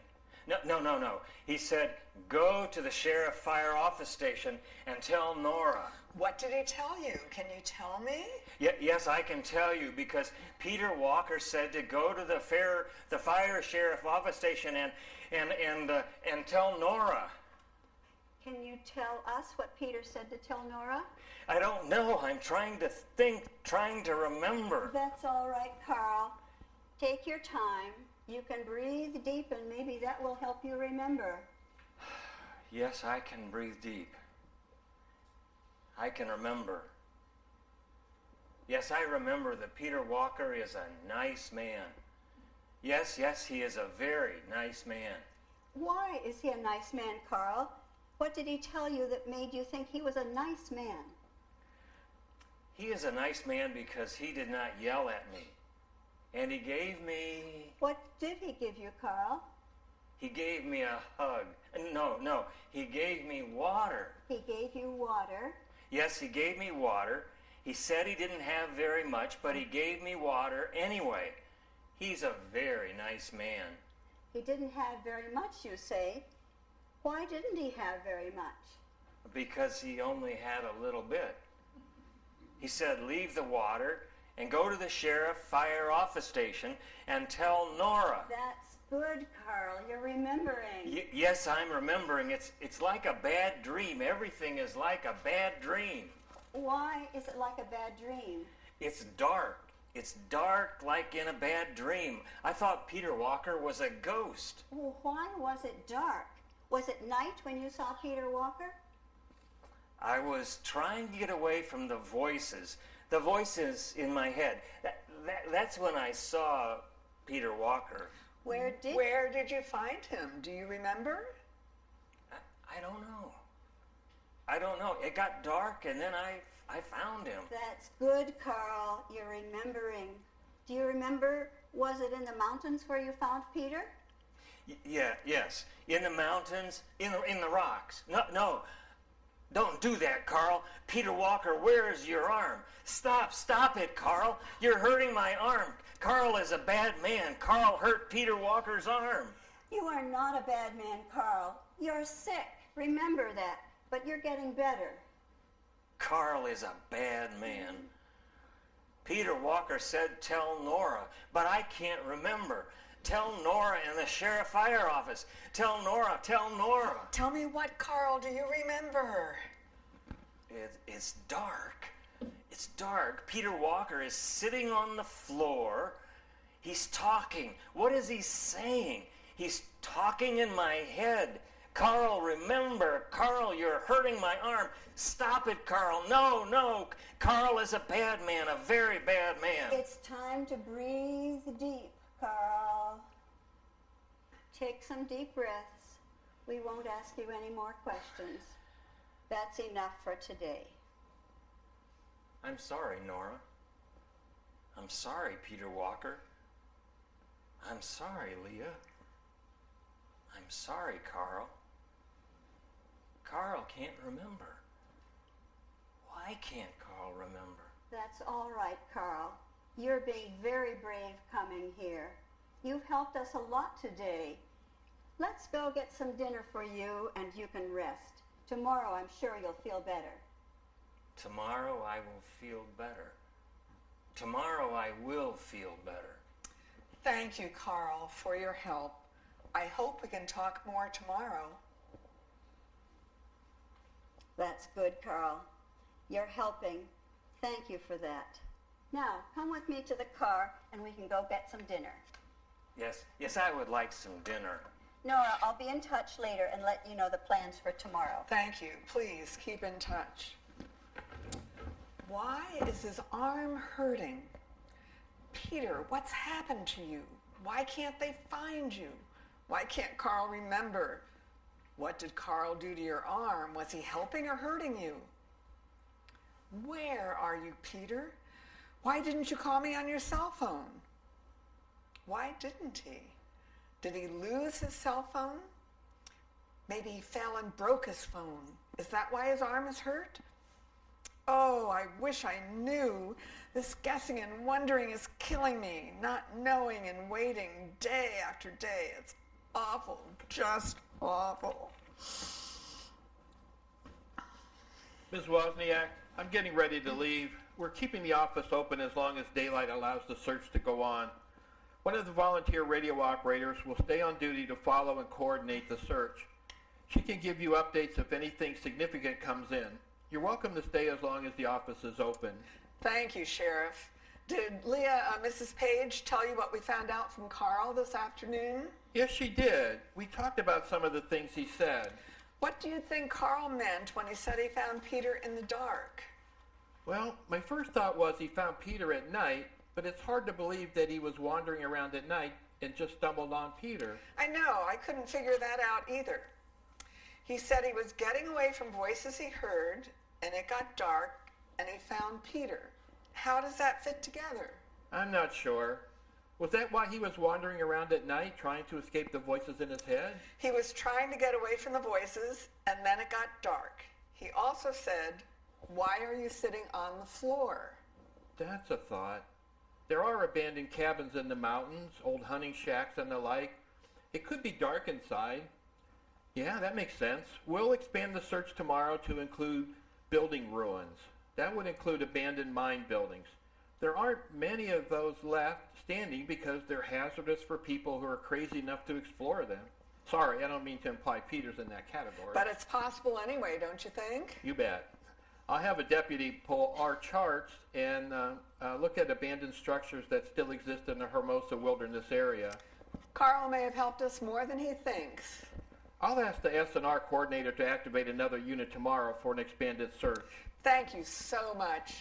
No. He said, go to the sheriff fire office station and tell Nora. What did he tell you? Can you tell me? Yes, I can tell you, because Peter Walker said to go to the fire sheriff office station and tell Nora. Can you tell us what Peter said to tell Nora? I don't know. I'm trying to think, trying to remember. That's all right, Carl. Take your time. You can breathe deep, and maybe that will help you remember. Yes, I can breathe deep. I can remember. Yes, I remember that Peter Walker is a nice man. Yes, he is a very nice man. Why is he a nice man, Carl? What did he tell you that made you think he was a nice man? He is a nice man because he did not yell at me. And he gave me... What did he give you, Carl? He gave me a hug. No, he gave me water. He gave you water? Yes, he gave me water. He said he didn't have very much, but he gave me water anyway. He's a very nice man. He didn't have very much, you say. Why didn't he have very much? Because he only had a little bit. He said, leave the water and go to the sheriff fire office station and tell Nora. That's good, Carl. You're remembering. Yes, I'm remembering. It's like a bad dream. Everything is like a bad dream. Why is it like a bad dream? It's dark. It's dark like in a bad dream. I thought Peter Walker was a ghost. Well, why was it dark? Was it night when you saw Peter Walker? I was trying to get away from the voices in my head. That's when I saw Peter Walker. Where did you find him? Do you remember? I don't know. I don't know. It got dark and then I found him. That's good, Carl. You're remembering. Do you remember, was it in the mountains where you found Peter? Yes. In the mountains, in the rocks. No. Don't do that, Carl. Peter Walker, where is your arm? Stop it, Carl. You're hurting my arm. Carl is a bad man. Carl hurt Peter Walker's arm. You are not a bad man, Carl. You're sick. Remember that. But you're getting better. Carl is a bad man. Peter Walker said tell Nora, but I can't remember. Tell Nora in the sheriff fire office. Tell Nora. Tell me what, Carl, do you remember? It's dark. It's dark. Peter Walker is sitting on the floor. He's talking. What is he saying? He's talking in my head. Carl, remember. Carl, you're hurting my arm. Stop it, Carl. No. Carl is a bad man, a very bad man. It's time to breathe deep, Carl. Take some deep breaths. We won't ask you any more questions. That's enough for today. I'm sorry, Nora. I'm sorry, Peter Walker. I'm sorry, Leah. I'm sorry, Carl. Carl can't remember. Why can't Carl remember? That's all right, Carl. You're being very brave coming here. You've helped us a lot today. Let's go get some dinner for you and you can rest. Tomorrow I'm sure you'll feel better. Tomorrow I will feel better. Tomorrow I will feel better. Thank you, Carl, for your help. I hope we can talk more tomorrow. That's good, Carl. You're helping. Thank you for that. Now, come with me to the car and we can go get some dinner. Yes, I would like some dinner. Nora, I'll be in touch later and let you know the plans for tomorrow. Thank you. Please keep in touch. Why is his arm hurting? Peter, what's happened to you? Why can't they find you? Why can't Carl remember? What did Carl do to your arm? Was he helping or hurting you? Where are you, Peter? Why didn't you call me on your cell phone? Why didn't he? Did he lose his cell phone? Maybe he fell and broke his phone. Is that why his arm is hurt? Oh, I wish I knew. This guessing and wondering is killing me. Not knowing and waiting day after day. It's awful, just awful. Ms. Wozniak, I'm getting ready to leave. We're keeping the office open as long as daylight allows the search to go on. One of the volunteer radio operators will stay on duty to follow and coordinate the search. She can give you updates if anything significant comes in. You're welcome to stay as long as the office is open. Thank you, Sheriff. Did Leah, Mrs. Page, tell you what we found out from Carl this afternoon? Yes, she did. We talked about some of the things he said. What do you think Carl meant when he said he found Peter in the dark? Well, my first thought was he found Peter at night, but it's hard to believe that he was wandering around at night and just stumbled on Peter. I know, I couldn't figure that out either. He said he was getting away from voices he heard, and it got dark, and he found Peter. How does that fit together? I'm not sure. Was that why he was wandering around at night, trying to escape the voices in his head? He was trying to get away from the voices, and then it got dark. He also said, "Why are you sitting on the floor?" That's a thought. There are abandoned cabins in the mountains, old hunting shacks and the like. It could be dark inside. Yeah, that makes sense. We'll expand the search tomorrow to include building ruins. That would include abandoned mine buildings. There aren't many of those left standing because they're hazardous for people who are crazy enough to explore them. Sorry, I don't mean to imply Peter's in that category. But it's possible anyway, don't you think? You bet. I'll have a deputy pull our charts and look at abandoned structures that still exist in the Hermosa Wilderness area. Carl may have helped us more than he thinks. I'll ask the S&R coordinator to activate another unit tomorrow for an expanded search. Thank you so much.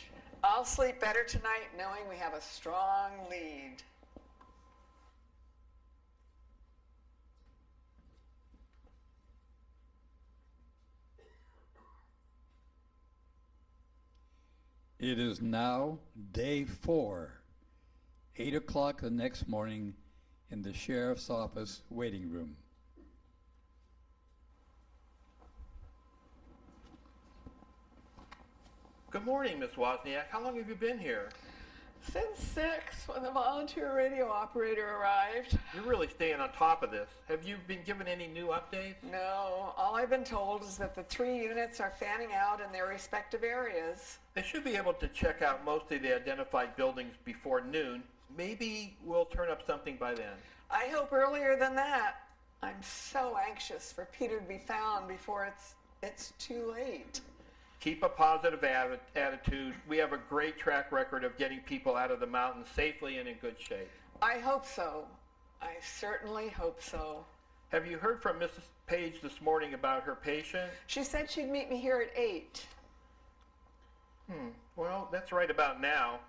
I'll sleep better tonight knowing we have a strong lead. It is now day 4, 8 o'clock the next morning in the sheriff's office waiting room. Good morning, Miss Wozniak. How long have you been here? Since 6, when the volunteer radio operator arrived. You're really staying on top of this. Have you been given any new updates? No, all I've been told is that the 3 units are fanning out in their respective areas. They should be able to check out most of the identified buildings before noon. Maybe we'll turn up something by then. I hope earlier than that. I'm so anxious for Peter to be found before it's too late. Keep a positive attitude. We have a great track record of getting people out of the mountains safely and in good shape. I hope so. I certainly hope so. Have you heard from Mrs. Page this morning about her patient? She said she'd meet me here at 8. Well, that's right about now.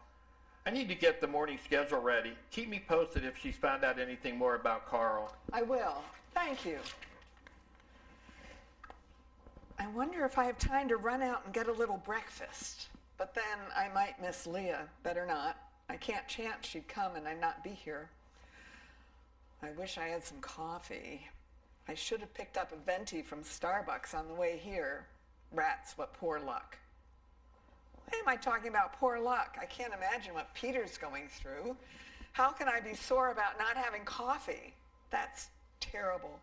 I need to get the morning schedule ready. Keep me posted if she's found out anything more about Carl. I will. Thank you. I wonder if I have time to run out and get a little breakfast. But then I might miss Leah. Better not. I can't chance she'd come and I'd not be here. I wish I had some coffee. I should have picked up a venti from Starbucks on the way here. Rats, what poor luck. Why am I talking about poor luck? I can't imagine what Peter's going through. How can I be sore about not having coffee? That's terrible.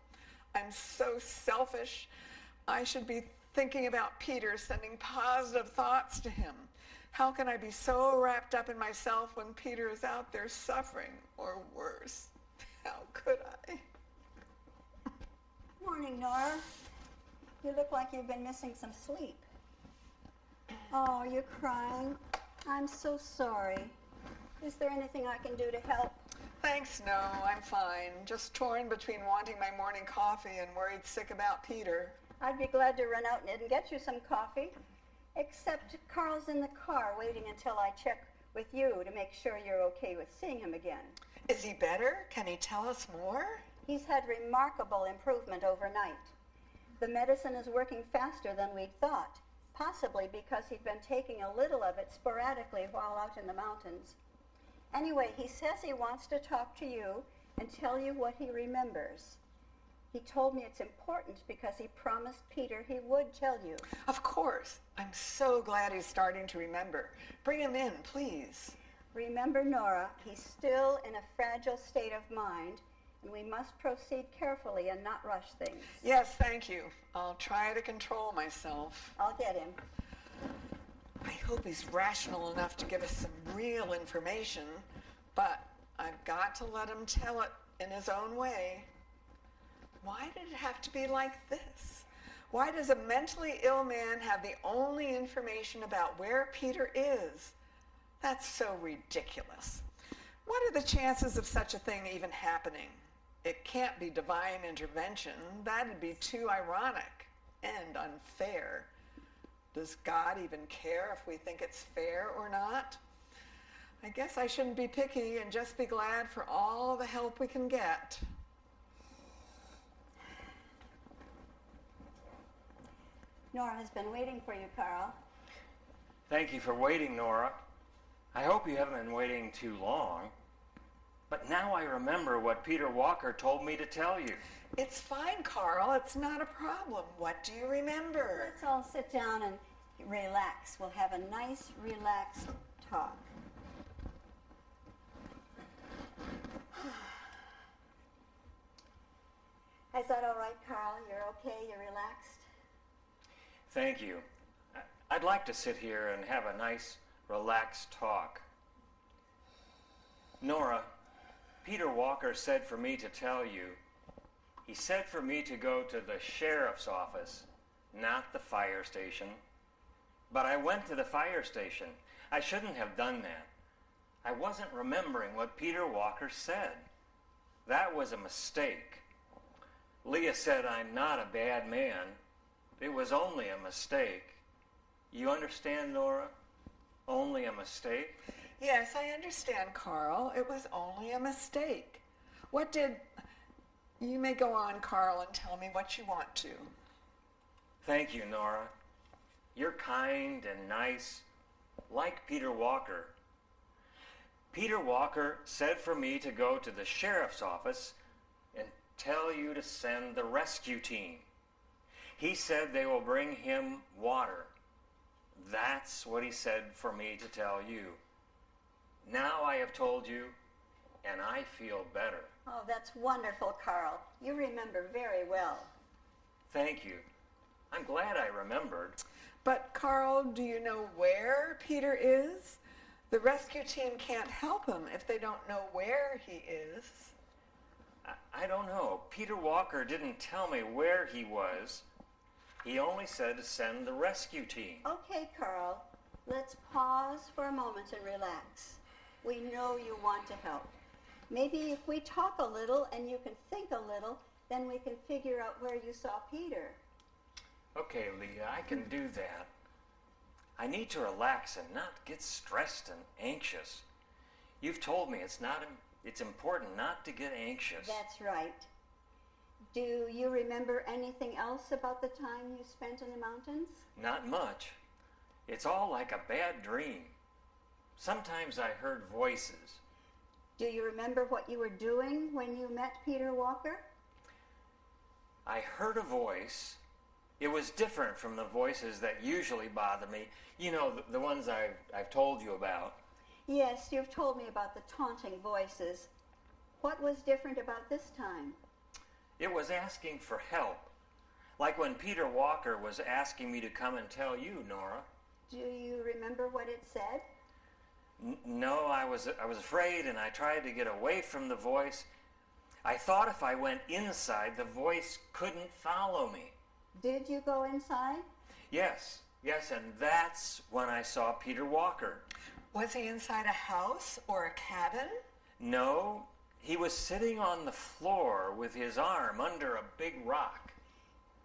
I'm so selfish. I should be thinking about Peter, sending positive thoughts to him. How can I be so wrapped up in myself when Peter is out there suffering, or worse? How could I? Morning, Nora. You look like you've been missing some sleep. Oh, you're crying. I'm so sorry. Is there anything I can do to help? Thanks, no, I'm fine. Just torn between wanting my morning coffee and worried sick about Peter. I'd be glad to run out and get you some coffee. Except Carl's in the car waiting until I check with you to make sure you're okay with seeing him again. Is he better? Can he tell us more? He's had remarkable improvement overnight. The medicine is working faster than we'd thought, possibly because he'd been taking a little of it sporadically while out in the mountains. Anyway, he says he wants to talk to you and tell you what he remembers. He told me it's important because he promised Peter he would tell you. Of course. I'm so glad he's starting to remember. Bring him in, please. Remember, Nora, he's still in a fragile state of mind, and we must proceed carefully and not rush things. Yes, thank you. I'll try to control myself. I'll get him. I hope he's rational enough to give us some real information, but I've got to let him tell it in his own way. Why did it have to be like this? Why does a mentally ill man have the only information about where Peter is? That's so ridiculous. What are the chances of such a thing even happening? It can't be divine intervention. That'd be too ironic and unfair. Does God even care if we think it's fair or not? I guess I shouldn't be picky and just be glad for all the help we can get. Nora has been waiting for you, Carl. Thank you for waiting, Nora. I hope you haven't been waiting too long. But now I remember what Peter Walker told me to tell you. It's fine, Carl. It's not a problem. What do you remember? Let's all sit down and relax. We'll have a nice, relaxed talk. Is that all right, Carl? You're okay? You're relaxed? Thank you. I'd like to sit here and have a nice, relaxed talk. Nora, Peter Walker said for me to tell you, he said for me to go to the sheriff's office, not the fire station. But I went to the fire station. I shouldn't have done that. I wasn't remembering what Peter Walker said. That was a mistake. Leah said I'm not a bad man. It was only a mistake. You understand, Nora? Only a mistake? Yes, I understand, Carl. It was only a mistake. What did... You may go on, Carl, and tell me what you want to. Thank you, Nora. You're kind and nice, like Peter Walker. Peter Walker said for me to go to the sheriff's office and tell you to send the rescue team. He said they will bring him water. That's what he said for me to tell you. Now I have told you, and I feel better. Oh, that's wonderful, Carl. You remember very well. Thank you. I'm glad I remembered. But, Carl, do you know where Peter is? The rescue team can't help him if they don't know where he is. I don't know. Peter Walker didn't tell me where he was. He only said to send the rescue team. Okay, Carl. Let's pause for a moment and relax. We know you want to help. Maybe if we talk a little and you can think a little, then we can figure out where you saw Peter. Okay, Leah, I can do that. I need to relax and not get stressed and anxious. You've told me it's important not to get anxious. That's right. Do you remember anything else about the time you spent in the mountains? Not much. It's all like a bad dream. Sometimes I heard voices. Do you remember what you were doing when you met Peter Walker? I heard a voice. It was different from the voices that usually bother me. You know, the ones I've told you about. Yes, you've told me about the taunting voices. What was different about this time? It was asking for help. Like when Peter Walker was asking me to come and tell you, Nora. Do you remember what it said? No, I was afraid and I tried to get away from the voice. I thought if I went inside, the voice couldn't follow me. Did you go inside? Yes, and that's when I saw Peter Walker. Was he inside a house or a cabin? No, he was sitting on the floor with his arm under a big rock.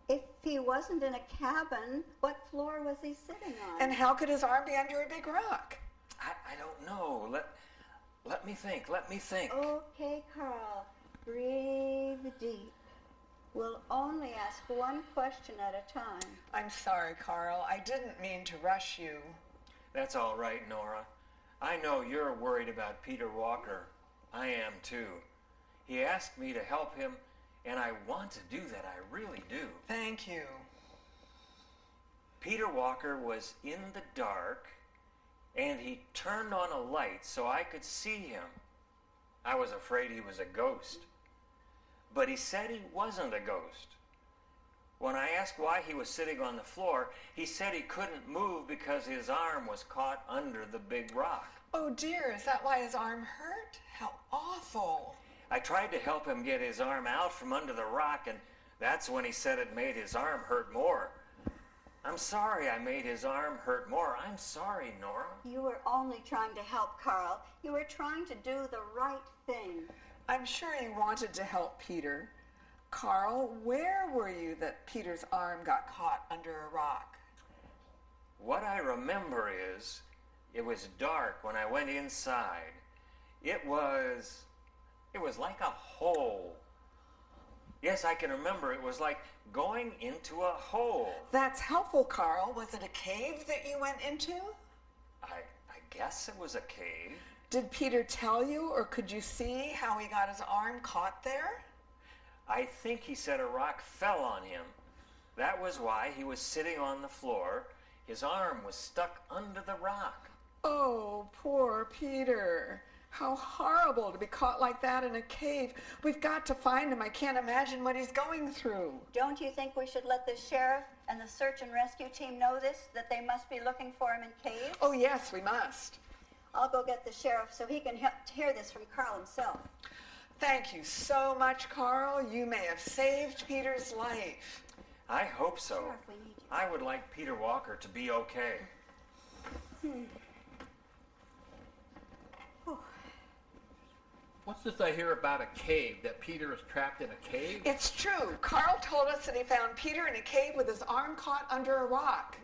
If he wasn't in a cabin, what floor was he sitting on? And how could his arm be under a big rock? I don't know. Let me think. Okay, Carl. Breathe deep. We'll only ask one question at a time. I'm sorry, Carl. I didn't mean to rush you. That's all right, Nora. I know you're worried about Peter Walker. I am too. He asked me to help him, and I want to do that. I really do. Thank you. Peter Walker was in the dark, and he turned on a light so I could see him. I was afraid he was a ghost. But he said he wasn't a ghost. When I asked why he was sitting on the floor, he said he couldn't move because his arm was caught under the big rock. Oh dear, is that why his arm hurt? How awful. I tried to help him get his arm out from under the rock, and that's when he said it made his arm hurt more. I'm sorry I made his arm hurt more. I'm sorry, Nora. You were only trying to help, Carl. You were trying to do the right thing. I'm sure you wanted to help Peter. Carl, where were you that Peter's arm got caught under a rock? What I remember is it was dark when I went inside. It was like a hole. Yes, I can remember. It was like going into a hole. That's helpful, Carl. Was it a cave that you went into? I guess it was a cave. Did Peter tell you, or could you see how he got his arm caught there? I think he said a rock fell on him. That was why he was sitting on the floor. His arm was stuck under the rock. Oh, poor Peter. How horrible to be caught like that in a cave. We've got to find him. I can't imagine what he's going through. Don't you think we should let the sheriff and the search and rescue team know this, that they must be looking for him in caves? Oh, yes, we must. I'll go get the sheriff so he can hear this from Carl himself. Thank you so much, Carl. You may have saved Peter's life. I hope so. Sheriff, we need you. I would like Peter Walker to be okay. What's this I hear about a cave, that Peter is trapped in a cave? It's true. Carl told us that he found Peter in a cave with his arm caught under a rock.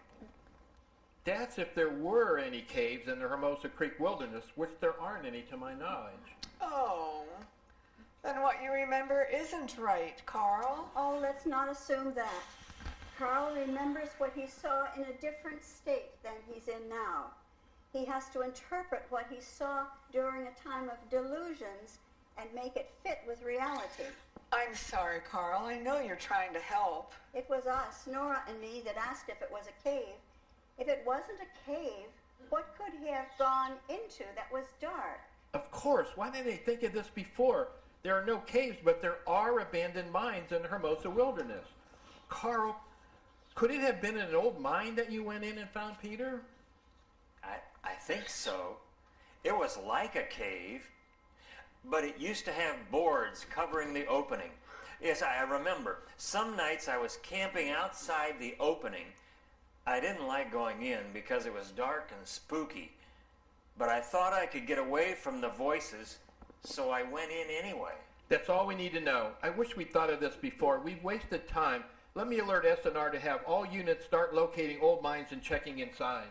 That's if there were any caves in the Hermosa Creek wilderness, which there aren't any to my knowledge. Oh, then what you remember isn't right, Carl. Oh, let's not assume that. Carl remembers what he saw in a different state than he's in now. He has to interpret what he saw during a time of delusions and make it fit with reality. I'm sorry, Carl. I know you're trying to help. It was us, Nora and me, that asked if it was a cave. If it wasn't a cave, what could he have gone into that was dark? Of course, why didn't they think of this before? There are no caves, but there are abandoned mines in the Hermosa wilderness. Carl, could it have been an old mine that you went in and found Peter? I think so. It was like a cave, but it used to have boards covering the opening. Yes, I remember. Some nights I was camping outside the opening. I didn't like going in because it was dark and spooky, but I thought I could get away from the voices, so I went in anyway. That's all we need to know. I wish we'd thought of this before. We've wasted time. Let me alert SNR to have all units start locating old mines and checking inside.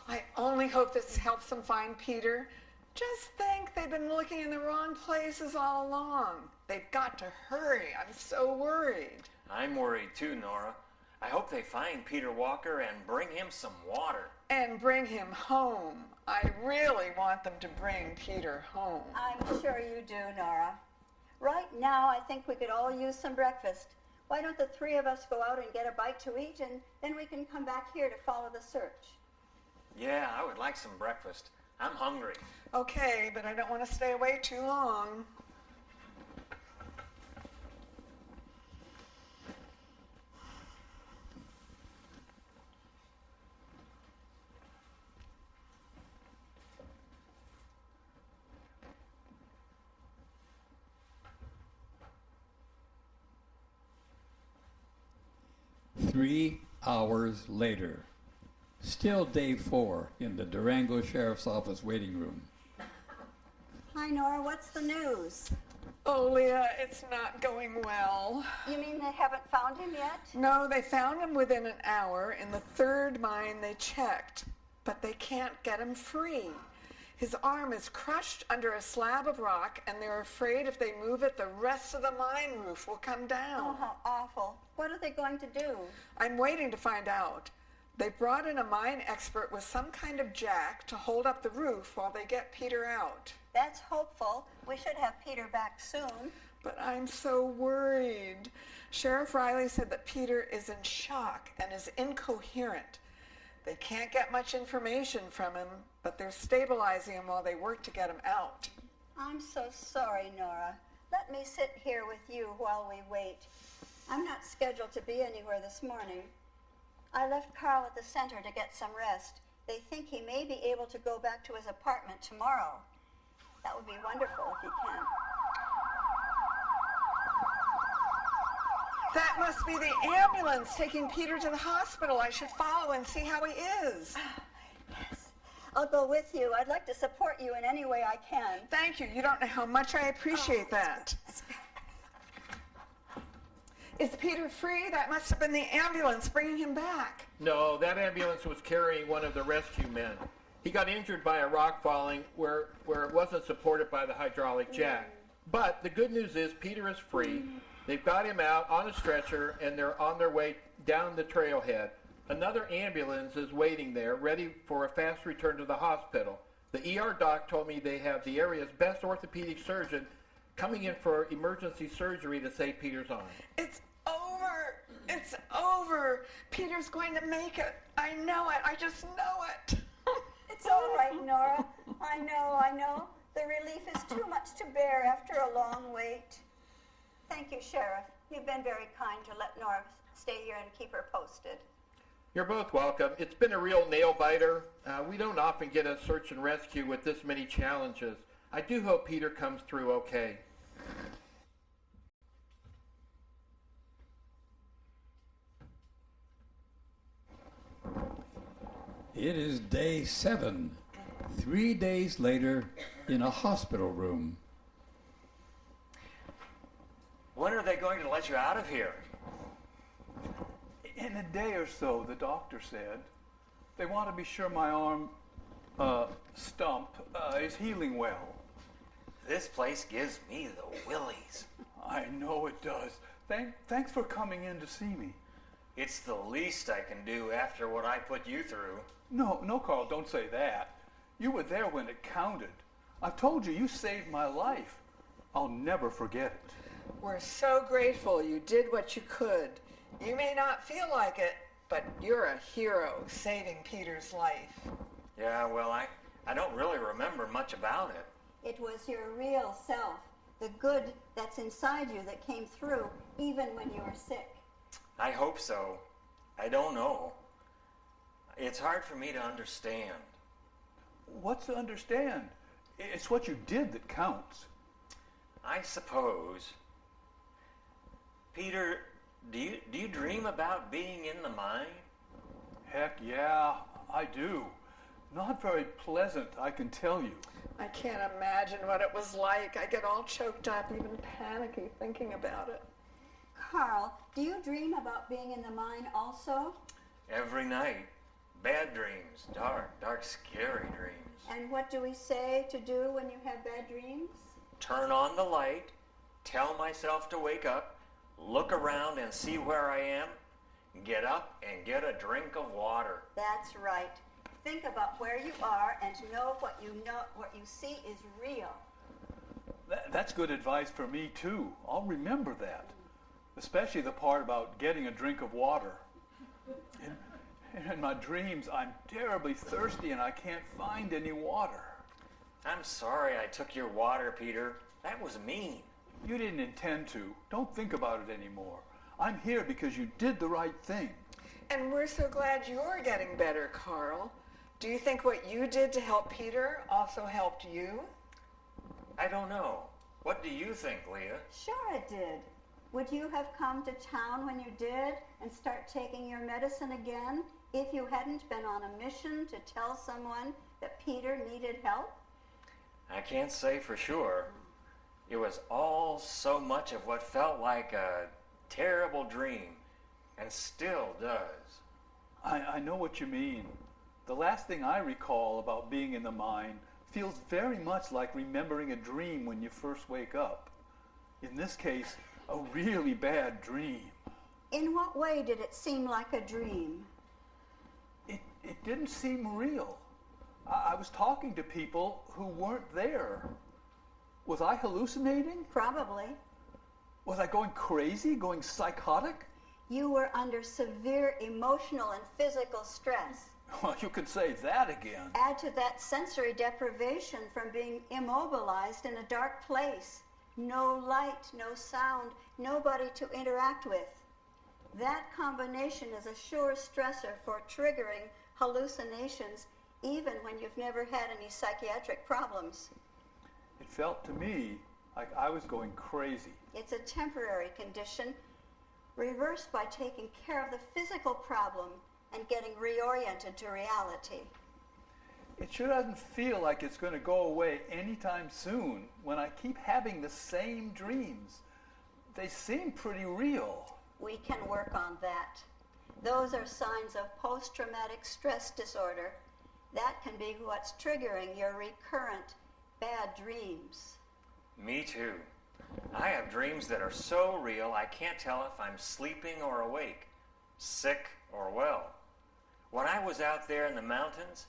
I only hope this helps them find Peter. Just think they've been looking in the wrong places all along. They've got to hurry. I'm so worried. I'm worried too, Nora. I hope they find Peter Walker and bring him some water. And bring him home. I really want them to bring Peter home. I'm sure you do, Nora. Right now, I think we could all use some breakfast. Why don't the three of us go out and get a bite to eat, and then we can come back here to follow the search? Yeah, I would like some breakfast. I'm hungry. Okay, but I don't want to stay away too long. Three hours later, still day 4 in the Durango Sheriff's Office waiting room. Hi, Nora. What's the news? Oh, Leah, it's not going well. You mean they haven't found him yet? No, they found him within an hour in the third mine they checked, but they can't get him free. His arm is crushed under a slab of rock, and they're afraid if they move it, the rest of the mine roof will come down. Oh, how awful. What are they going to do? I'm waiting to find out. They brought in a mine expert with some kind of jack to hold up the roof while they get Peter out. That's hopeful. We should have Peter back soon. But I'm so worried. Sheriff Riley said that Peter is in shock and is incoherent. They can't get much information from him, but they're stabilizing him while they work to get him out. I'm so sorry, Nora. Let me sit here with you while we wait. I'm not scheduled to be anywhere this morning. I left Carl at the center to get some rest. They think he may be able to go back to his apartment tomorrow. That would be wonderful if he can. That must be the ambulance taking Peter to the hospital. I should follow and see how he is. Yes, I'll go with you. I'd like to support you in any way I can. Thank you. You don't know how much I appreciate that. Is Peter free? That must have been the ambulance bringing him back. No, that ambulance was carrying one of the rescue men. He got injured by a rock falling where it wasn't supported by the hydraulic jack. But the good news is Peter is free. They've got him out on a stretcher, and they're on their way down the trailhead. Another ambulance is waiting there, ready for a fast return to the hospital. The ER doc told me they have the area's best orthopedic surgeon coming in for emergency surgery to save Peter's arm. It's over. It's over. Peter's going to make it. I know it. I just know it. It's all right, Nora. I know. The relief is too much to bear after a long wait. Thank you, Sheriff. You've been very kind to let Nora stay here and keep her posted. You're both welcome. It's been a real nail-biter. We don't often get a search and rescue with this many challenges. I do hope Peter comes through okay. It is day 7, 3 days later in a hospital room. When are they going to let you out of here? In a day or so, the doctor said. They want to be sure my arm, stump, is healing well. This place gives me the willies. I know it does. Thanks for coming in to see me. It's the least I can do after what I put you through. No, Carl, don't say that. You were there when it counted. I've told you saved my life. I'll never forget it. We're so grateful you did what you could. You may not feel like it, but you're a hero saving Peter's life. Yeah, well, I don't really remember much about it. It was your real self, the good that's inside you that came through even when you were sick. I hope so. I don't know. It's hard for me to understand. What's to understand? It's what you did that counts. I suppose. Peter, do you dream about being in the mine? Heck yeah, I do. Not very pleasant, I can tell you. I can't imagine what it was like. I get all choked up, even panicky thinking about it. Carl, do you dream about being in the mine also? Every night. Bad dreams. Dark, scary dreams. And what do we say to do when you have bad dreams? Turn on the light, tell myself to wake up, look around and see where I am, get up and get a drink of water. That's right. Think about where you are and know what you see is real. That's good advice for me too. I'll remember that. Especially the part about getting a drink of water. In my dreams, I'm terribly thirsty and I can't find any water. I'm sorry I took your water, Peter. That was mean. You didn't intend to. Don't think about it anymore. I'm here because you did the right thing. And we're so glad you're getting better, Carl. Do you think what you did to help Peter also helped you? I don't know. What do you think, Leah? Sure it did. Would you have come to town when you did and start taking your medicine again if you hadn't been on a mission to tell someone that Peter needed help? I can't say for sure. It was all so much of what felt like a terrible dream, and still does. I know what you mean. The last thing I recall about being in the mine feels very much like remembering a dream when you first wake up. In this case, a really bad dream. In what way did it seem like a dream? It didn't seem real. I was talking to people who weren't there. Was I hallucinating? Probably. Was I going crazy, going psychotic? You were under severe emotional and physical stress. Well, you could say that again. Add to that sensory deprivation from being immobilized in a dark place. No light, no sound, nobody to interact with. That combination is a sure stressor for triggering hallucinations even when you've never had any psychiatric problems. It felt to me like I was going crazy. It's a temporary condition reversed by taking care of the physical problem and getting reoriented to reality. It sure doesn't feel like it's going to go away anytime soon when I keep having the same dreams. They seem pretty real. We can work on that. Those are signs of post-traumatic stress disorder. That can be what's triggering your recurrent bad dreams. Me too. I have dreams that are so real I can't tell if I'm sleeping or awake, sick or well. When I was out there in the mountains,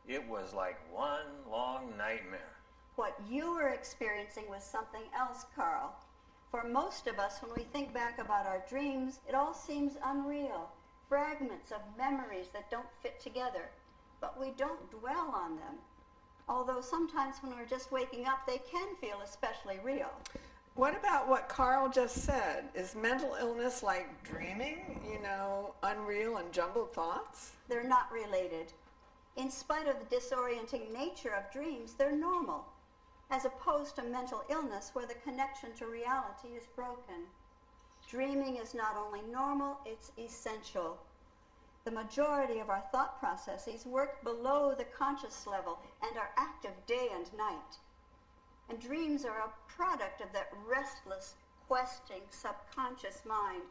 it was like one long nightmare. What you were experiencing was something else, Carl. For most of us, when we think back about our dreams, it all seems unreal, fragments of memories that don't fit together. But we don't dwell on them. Although sometimes when we're just waking up, they can feel especially real. What about what Carl just said? Is mental illness like dreaming? You know, unreal and jumbled thoughts? They're not related. In spite of the disorienting nature of dreams, they're normal, as opposed to mental illness where the connection to reality is broken. Dreaming is not only normal, it's essential. The majority of our thought processes work below the conscious level and are active day and night. And dreams are a product of that restless, questing subconscious mind,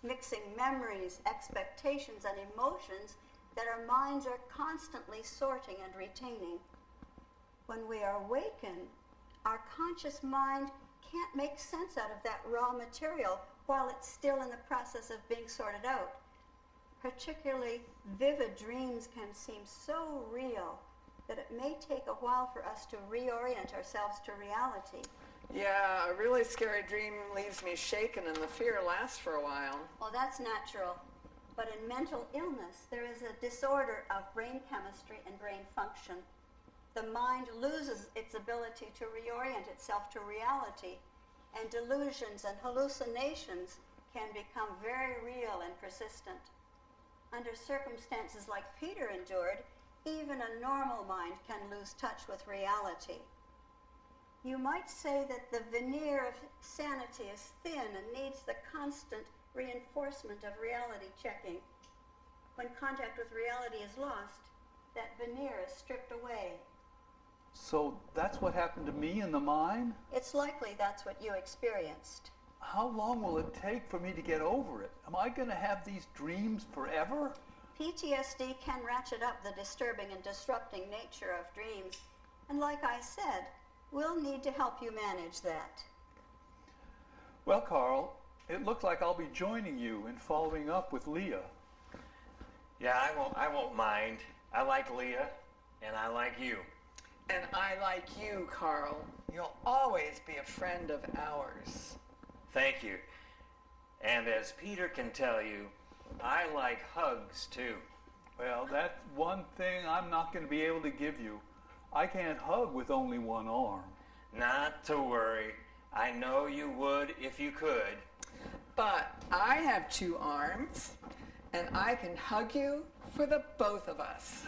mixing memories, expectations, and emotions that our minds are constantly sorting and retaining. When we are awakened, our conscious mind can't make sense out of that raw material while it's still in the process of being sorted out. Particularly vivid dreams can seem so real that it may take a while for us to reorient ourselves to reality. Yeah, a really scary dream leaves me shaken and the fear lasts for a while. Well, that's natural. But in mental illness, there is a disorder of brain chemistry and brain function. The mind loses its ability to reorient itself to reality, and delusions and hallucinations can become very real and persistent. Under circumstances like Peter endured, even a normal mind can lose touch with reality. You might say that the veneer of sanity is thin and needs the constant reinforcement of reality checking. When contact with reality is lost, that veneer is stripped away. So that's what happened to me in the mine? It's likely that's what you experienced. How long will it take for me to get over it? Am I going to have these dreams forever? PTSD can ratchet up the disturbing and disrupting nature of dreams. And like I said, we'll need to help you manage that. Well, Carl, it looks like I'll be joining you in following up with Leah. Yeah, I won't mind. I like Leah, and I like you. And I like you, Carl. You'll always be a friend of ours. Thank you. And as Peter can tell you, I like hugs too. Well, that's one thing I'm not going to be able to give you. I can't hug with only one arm. Not to worry. I know you would if you could. But I have 2 arms, and I can hug you for the both of us.